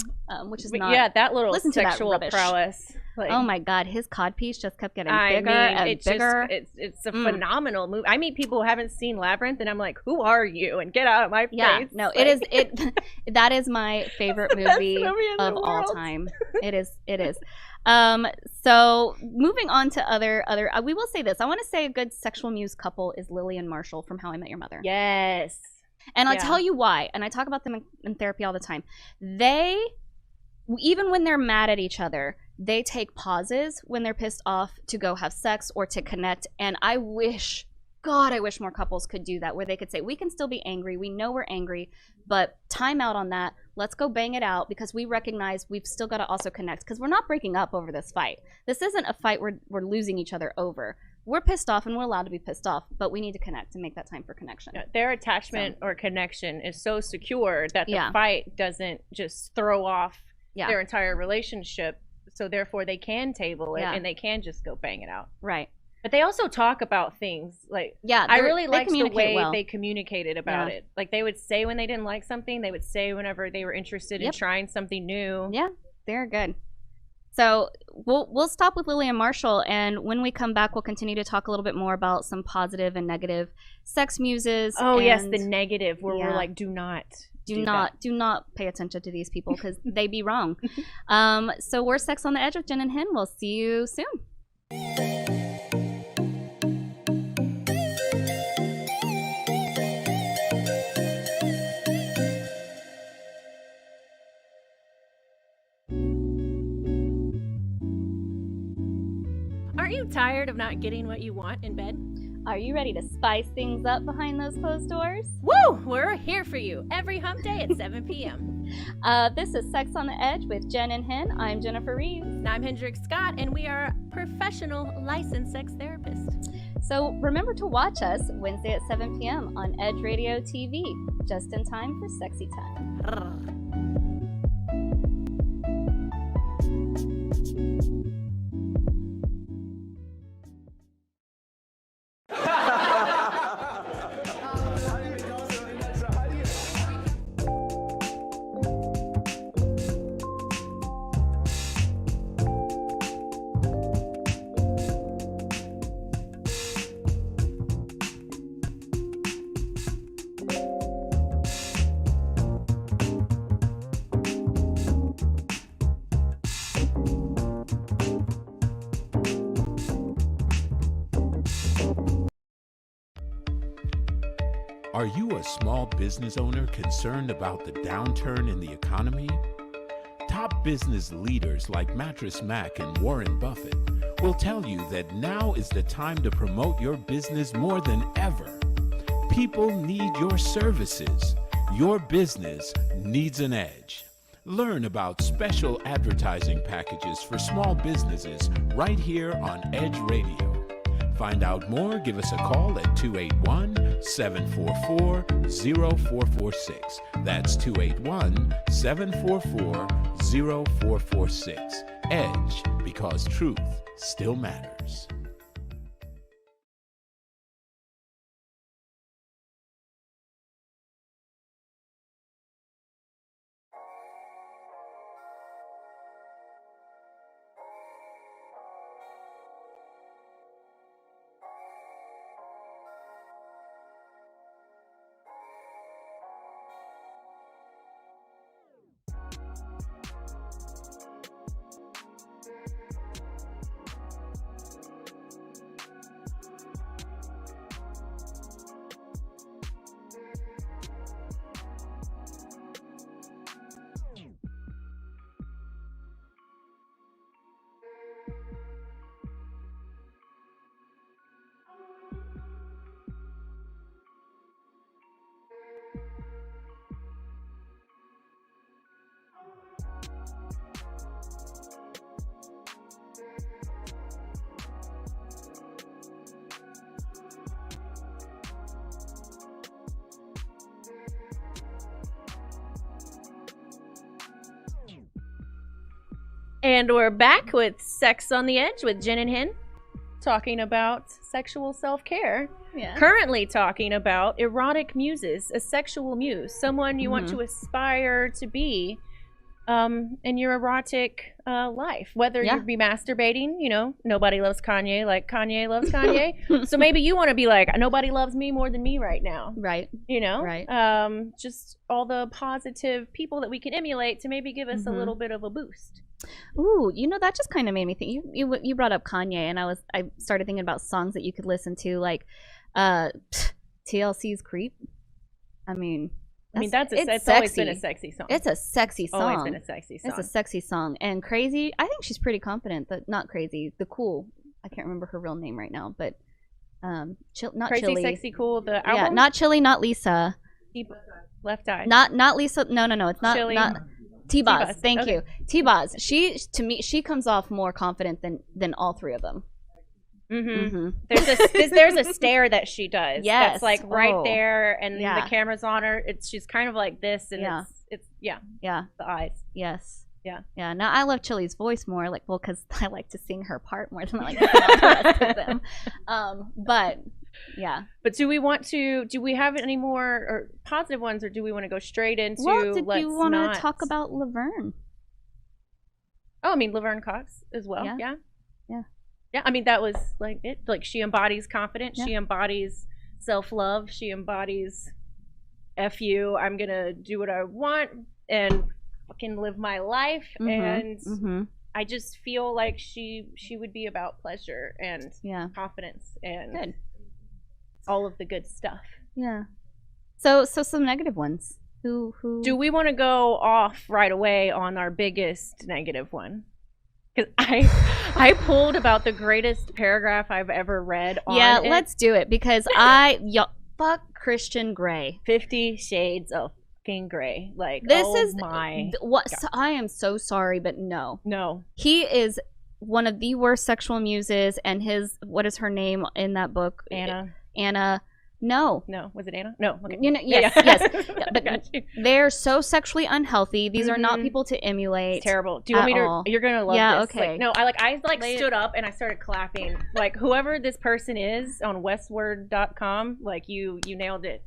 Which is not. That little sexual prowess. Like, oh my God, his codpiece just kept getting bigger and bigger. It's a phenomenal movie. I meet people who haven't seen Labyrinth, and I'm like, "Who are you?" And get out of my face. Yeah, no, like, that is my favorite movie of all time. It is. So moving on to other. We will say this. I want to say a good sexual muse couple is Lily and Marshall from How I Met Your Mother. Yes. And I'll tell you why. And I talk about them in therapy all the time. They, even when they're mad at each other, they take pauses when they're pissed off to go have sex or to connect. And I wish more couples could do that, where they could say, we can still be angry. We know we're angry, but time out on that. Let's go bang it out, because we recognize we've still got to also connect, because we're not breaking up over this fight. This isn't a fight we're losing each other over. We're pissed off and we're allowed to be pissed off, but we need to connect and make that time for connection. Their attachment or connection is so secure that the fight doesn't just throw off their entire relationship. So therefore they can table it and they can just go bang it out. Right. But they also talk about things like, I really liked the way they communicated about it. Like, they would say when they didn't like something, they would say whenever they were interested in trying something new. Yeah, they're good. So we'll stop with Lily and Marshall, and when we come back, we'll continue to talk a little bit more about some positive and negative sex muses. Oh, yes, the negative, where we're like, do not pay attention to these people, because they be wrong. So we're Sex on the Edge with Jen and Hen. We'll see you soon. Aren't you tired of not getting what you want in bed? Are you ready to spice things up behind those closed doors? Woo! We're here for you every hump day at 7 p.m. This is Sex on the Edge with Jen and Hen. I'm Jennifer Reeves. And I'm Hendrik Scott, and we are professional licensed sex therapists. So remember to watch us Wednesday at 7 p.m. on Edge Radio TV, just in time for sexy time. Are you a small business owner concerned about the downturn in the economy? Top business leaders like Mattress Mac and Warren Buffett will tell you that now is the time to promote your business more than ever. People need your services. Your business needs an edge. Learn about special advertising packages for small businesses right here on Edge Radio. Find out more, give us a call at 281-744-0446. That's 281-744-0446. Edge, because truth still matters. And we're back with Sex on the Edge with Jen and Hen, talking about sexual self-care. Yeah. Currently talking about erotic muses, a sexual muse, someone you want to aspire to be in your erotic life. Whether you be masturbating, you know, nobody loves Kanye like Kanye loves Kanye. So maybe you want to be like, nobody loves me more than me right now. Right. You know? Right. Just all the positive people that we can emulate to maybe give us a little bit of a boost. Ooh, you know, that just kind of made me think. You brought up Kanye, and I started thinking about songs that you could listen to, like TLC's "Creep." I mean, it's always been a sexy song. It's a sexy song. Always been a sexy song. It's a sexy song. And Crazy, I think she's pretty confident. Not Crazy, the Cool. I can't remember her real name right now, but not Crazy, Chili. Sexy, Cool. The album. Yeah, not Chili, not Lisa. Left Eye. Not Lisa. No. It's not. Chili. Not T-Boz. T-Boz. Thank Okay. you. T-Boz. To me, she comes off more confident than all three of them. There's a stare that she does. Yes. That's like right there, and the camera's on her. She's kind of like this, and it's the eyes. Yes. Yeah. Now I love Chili's voice more, because I like to sing her part more than I like to sing the rest of them. But yeah. But do we have any more or positive ones, or do we want to go straight into? Well, did you want to talk about Laverne? Oh, I mean Laverne Cox as well. Yeah. Yeah, I mean, that was like it. Like, she embodies confidence. Yeah. She embodies self-love. She embodies F you. I'm going to do what I want and fucking live my life. And I just feel like she would be about pleasure and confidence and all of the good stuff. Yeah. So some negative ones. Who do we want to go off right away on our biggest negative one? Because I pulled about the greatest paragraph I've ever read on it. Let's do it, because fuck Christian Grey. 50 Shades of fucking Grey. Like, this oh is my what God. I am so sorry, but no. He is one of the worst sexual muses, and what is her name in that book? Anna. No. Was it Anna? No. Okay. You know, yes. Yeah, but they're so sexually unhealthy. These are not people to emulate. It's terrible. Do you want me to? You're gonna love this. Okay. Like, no, I stood up and I started clapping. Like, whoever this person is on Westword.com, like you nailed it.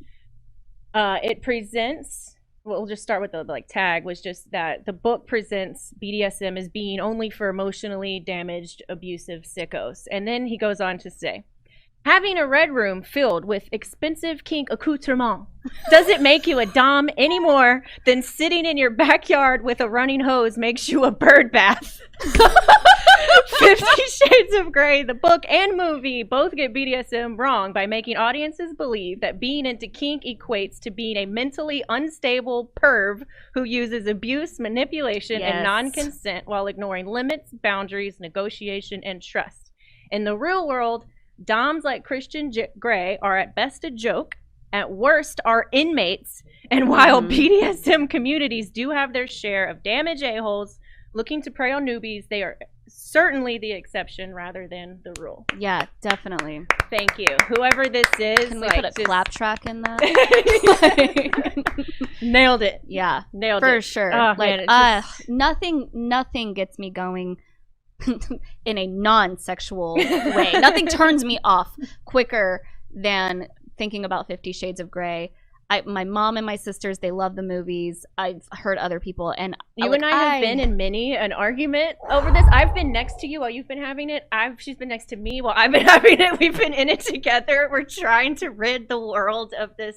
It presents. Well, we'll just start with the tag was just that the book presents BDSM as being only for emotionally damaged, abusive sickos, and then he goes on to say, having a red room filled with expensive kink accoutrement doesn't make you a dom any more than sitting in your backyard with a running hose makes you a bird bath. 50 Shades of Grey, the book and movie, both get BDSM wrong by making audiences believe that being into kink equates to being a mentally unstable perv who uses abuse, manipulation, and non-consent while ignoring limits, boundaries, negotiation, and trust. In the real world, doms like Christian Grey are at best a joke, at worst are inmates, and while BDSM communities do have their share of damaged a-holes looking to prey on newbies, they are certainly the exception rather than the rule. Yeah, definitely. Thank you. Whoever this is. Can we put a clap track in that? Nailed it. Yeah. Nailed it. For sure. Oh, like, man, nothing gets me going in a non-sexual way. Nothing turns me off quicker than thinking about 50 Shades of Grey. My mom and my sisters, they love the movies. I've heard other people, and you and I have been in many an argument over this. I've been next to you while you've been having it. She's been next to me while I've been having it. We've been in it together. We're trying to rid the world of this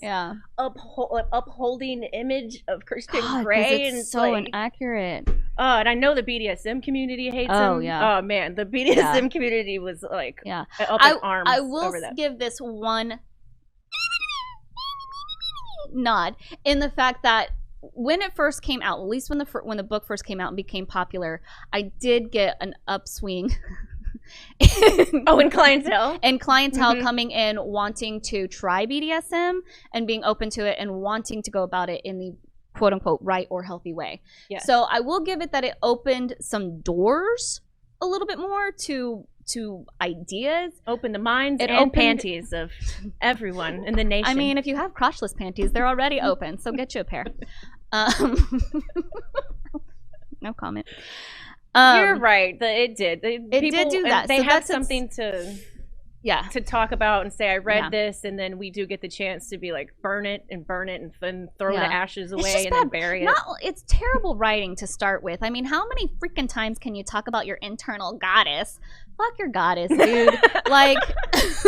upholding image of Christian Grey. It's so inaccurate. And I know the BDSM community hates him. Yeah. Oh man, the BDSM community was like up in arms over that. I will give this one nod in the fact that when it first came out, at least when the book first came out and became popular, I did get an upswing in clientele coming in wanting to try BDSM and being open to it and wanting to go about it in the quote unquote right or healthy way. Yes. So I will give it that it opened some doors a little bit more to ideas. Open the minds and panties of everyone in the nation. I mean, if you have crotchless panties, they're already open, so get you a pair. No comment. You're right. It did. It did do that. They So have that's something to talk about and say, I read this, and then we do get the chance to be like, burn it and then throw the ashes away and then bury it. It's terrible writing to start with. I mean, how many freaking times can you talk about your internal goddess? Fuck your goddess, dude. Like,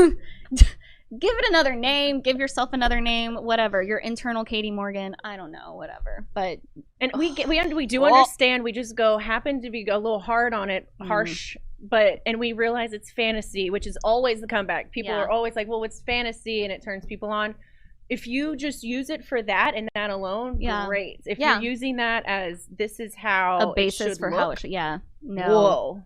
give it another name. Give yourself another name. Whatever. Your internal Katie Morgan. I don't know. Whatever. But we do understand. We just happen to be a little hard on it, harsh. And we realize it's fantasy, which is always the comeback. People are always like, well, it's fantasy, and it turns people on. If you just use it for that and that alone, great. If you're using that as this is how a basis for how it should, no,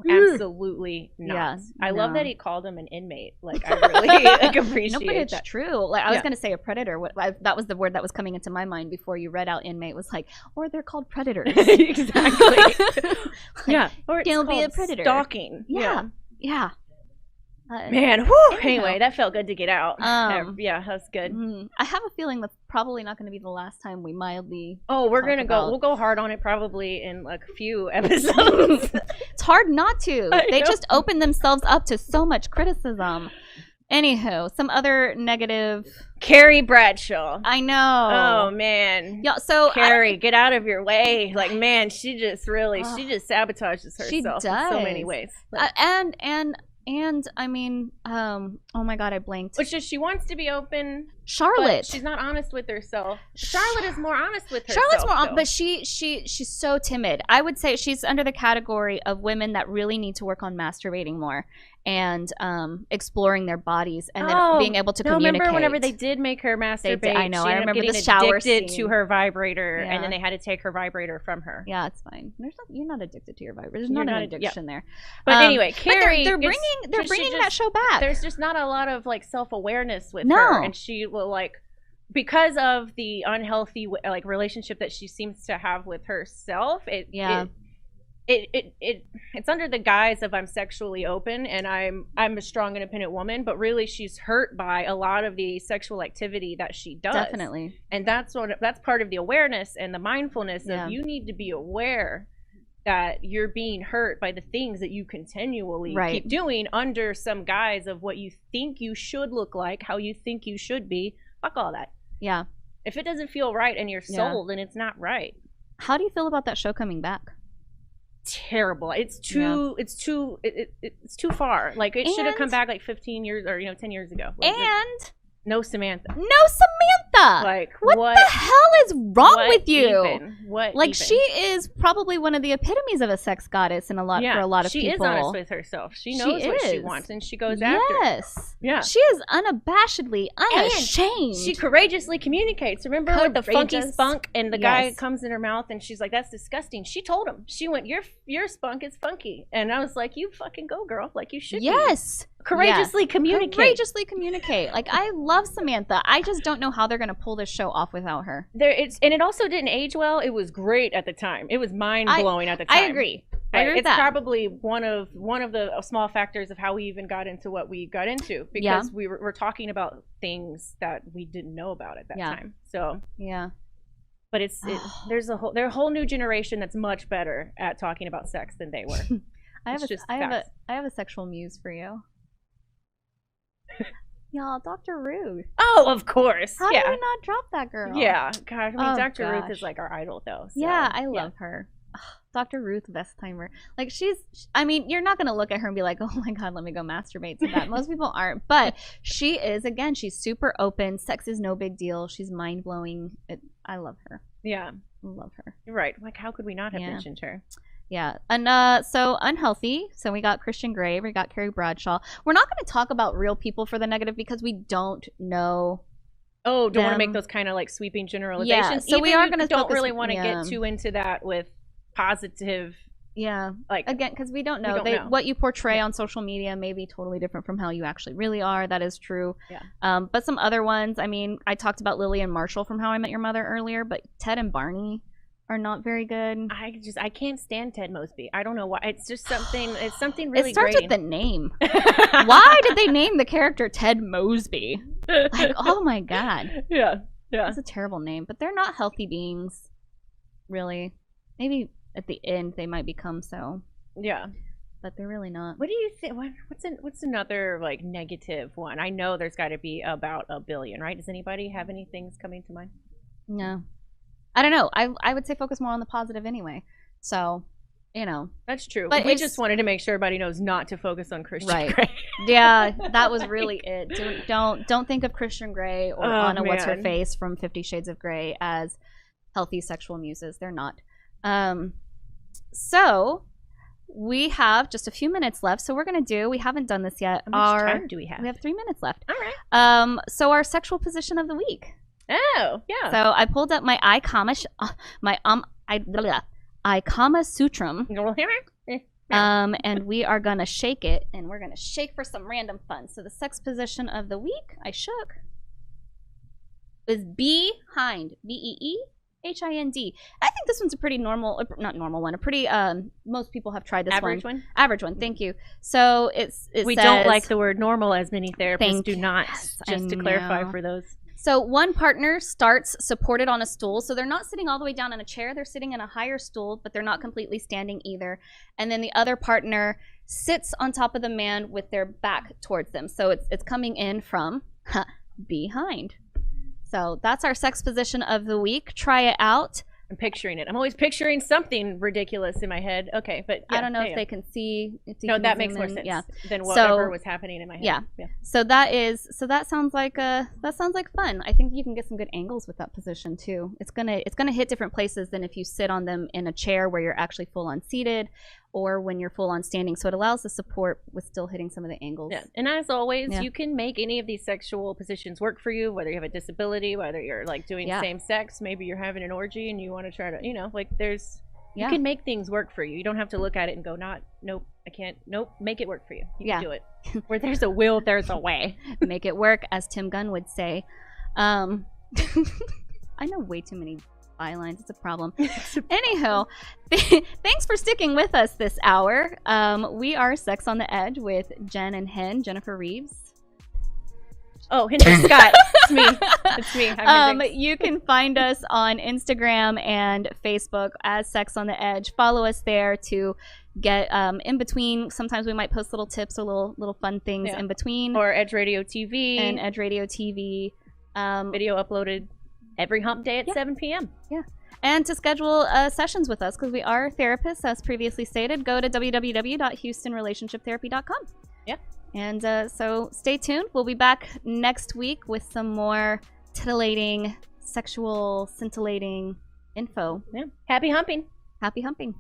absolutely not. I love that he called him an inmate. Like, I really appreciate no, but it's that. true. Like, I was going to say a predator. That was the word that was coming into my mind before you read out inmate. Was like, or they're called predators. Exactly. Or it's don't be a called predator. Stalking. Yeah. Man, whew. Anyway, that felt good to get out. That's good. I have a feeling that's probably not going to be the last time we mildly. We'll go hard on it probably in like a few episodes. It's hard not to. They just open themselves up to so much criticism. Anywho, some other negative. Carrie Bradshaw. I know. Oh man. Yeah. So Carrie, get out of your way. Like, man, she just sabotages herself in so many ways. And I mean, oh my God, I blanked. Which is, she wants to be open. Charlotte. But she's not honest with herself. Charlotte is more honest with herself. Charlotte's more honest, but she's so timid. I would say she's under the category of women that really need to work on masturbating more and exploring their bodies and then being able to communicate. Remember whenever they did make her masturbate? I know. I remember the shower addicted to her vibrator, and then they had to take her vibrator from her. Yeah, it's fine. You're not addicted to your vibrator. There's not an addiction there. But anyway, Carrie, they're bringing that show back. There's just not a lot of like self-awareness with her, and she will like, because of the unhealthy like relationship that she seems to have with herself. It's under the guise of I'm sexually open and I'm a strong, independent woman, but really she's hurt by a lot of the sexual activity that she does. Definitely. And that's part of the awareness and the mindfulness of you need to be aware that you're being hurt by the things that you continually keep doing under some guise of what you think you should look like, how you think you should be. Fuck all that. Yeah. If it doesn't feel right in your soul, then it's not right. How do you feel about that show coming back? Terrible. It's too far. Like, it should have come back like 15 years or 10 years ago. No Samantha. Like, what the hell is wrong with you? What like, she is probably one of the epitomes of a sex goddess for a lot of people. She is honest with herself. She knows what she wants and she goes after it. Yes. Yeah. She is unabashedly unashamed. And she courageously communicates. Remember with the funky spunk and the guy comes in her mouth and she's like, that's disgusting. She told him. She went, your spunk is funky. And I was like, you fucking go, girl. Like, you should be. Courageously communicate. Like, I love Samantha. I just don't know how they're going to pull this show off without her. And it also didn't age well. It was great at the time. It was mind-blowing at the time. I agree. It's probably one of the small factors of how we even got into what we got into, because we're talking about things that we didn't know about at that time. So but there's a whole new generation that's much better at talking about sex than they were. I have a sexual muse for you. Y'all, Dr. Ruth. Oh, of course. How did we not drop that girl? Yeah. God, I mean, Dr. Ruth is like our idol, though. So, I love her. Dr. Ruth Vestheimer. Like, you're not going to look at her and be like, oh my God, let me go masturbate to that. Most people aren't. But she's super open. Sex is no big deal. She's mind-blowing. I love her. Yeah. Love her. You're right. Like, how could we not have mentioned her? Yeah. And so unhealthy. So we got Christian Grey. We got Carrie Bradshaw. We're not going to talk about real people for the negative because we don't know. Oh, don't want to make those kind of like sweeping generalizations. Yeah. So we are going to don't really want to get too into that with positive. Yeah. Like, again, because we don't know. What you portray on social media may be totally different from how you actually really are. That is true. Yeah. But some other ones. I mean, I talked about Lily and Marshall from How I Met Your Mother earlier, but Ted and Barney are not very good. I can't stand Ted Mosby. I don't know why. It's just something. It's something really. It starts with the name. Why did they name the character Ted Mosby? Like, oh my God. Yeah. That's a terrible name. But they're not healthy beings, really. Maybe at the end they might become so. Yeah. But they're really not. What do you think? What's another like negative one? I know there's got to be about 1 billion, right? Does anybody have any things coming to mind? No, I don't know. I would say focus more on the positive anyway. So, you know, that's true. But we just wanted to make sure everybody knows not to focus on Christian Grey. Yeah, that was really it. Don't think of Christian Grey or Anna What's Her Face from 50 Shades of Grey as healthy sexual muses. They're not. So. We have just a few minutes left, so we haven't done this yet. How much time do we have? We have 3 minutes left. All right. So our sexual position of the week. Oh, yeah. So I pulled up my Kama Sutram. And we are gonna shake it, and we're gonna shake for some random fun. So the sex position of the week I shook is behind. BEEHIND. I think this one's a pretty normal, not normal one, a pretty, most people have tried this average one. Average one, thank you. So it we says, don't like the word normal, as many therapists do not, just to clarify for those. So one partner starts supported on a stool. So they're not sitting all the way down in a chair. They're sitting in a higher stool, but they're not completely standing either. And then the other partner sits on top of the man with their back towards them. So it's coming in from behind. So that's our sex position of the week. Try it out. I'm picturing it. I'm always picturing something ridiculous in my head. Okay, but yeah, I don't know if they can see. No, that makes more sense than whatever was happening in my head. Yeah. So that sounds like fun. I think you can get some good angles with that position too. It's gonna hit different places than if you sit on them in a chair where you're actually full on seated, or when you're full on standing. So it allows the support with still hitting some of the angles. Yeah. And as always, you can make any of these sexual positions work for you, whether you have a disability, whether you're like doing same sex, maybe you're having an orgy and you want to try to, you can make things work for you. You don't have to look at it and go, nope, I can't, nope, make it work for you. You can do it. Where there's a will, there's a way. Make it work, as Tim Gunn would say. I know way too many bylines. It's a problem. Anyhow, thanks for sticking with us this hour. We are Sex on the Edge with Jen and Hen, Jennifer Reeves. Oh, Henry Scott. It's me. It's me. You can find us on Instagram and Facebook as Sex on the Edge. Follow us there to get in between. Sometimes we might post little tips or little fun things in between. Or Edge Radio TV. And Edge Radio TV. Video uploaded every hump day at 7 p.m. Yeah. And to schedule sessions with us, because we are therapists, as previously stated, go to www.houstonrelationshiptherapy.com. Yeah. And so stay tuned. We'll be back next week with some more titillating, sexual, scintillating info. Yeah. Happy humping. Happy humping.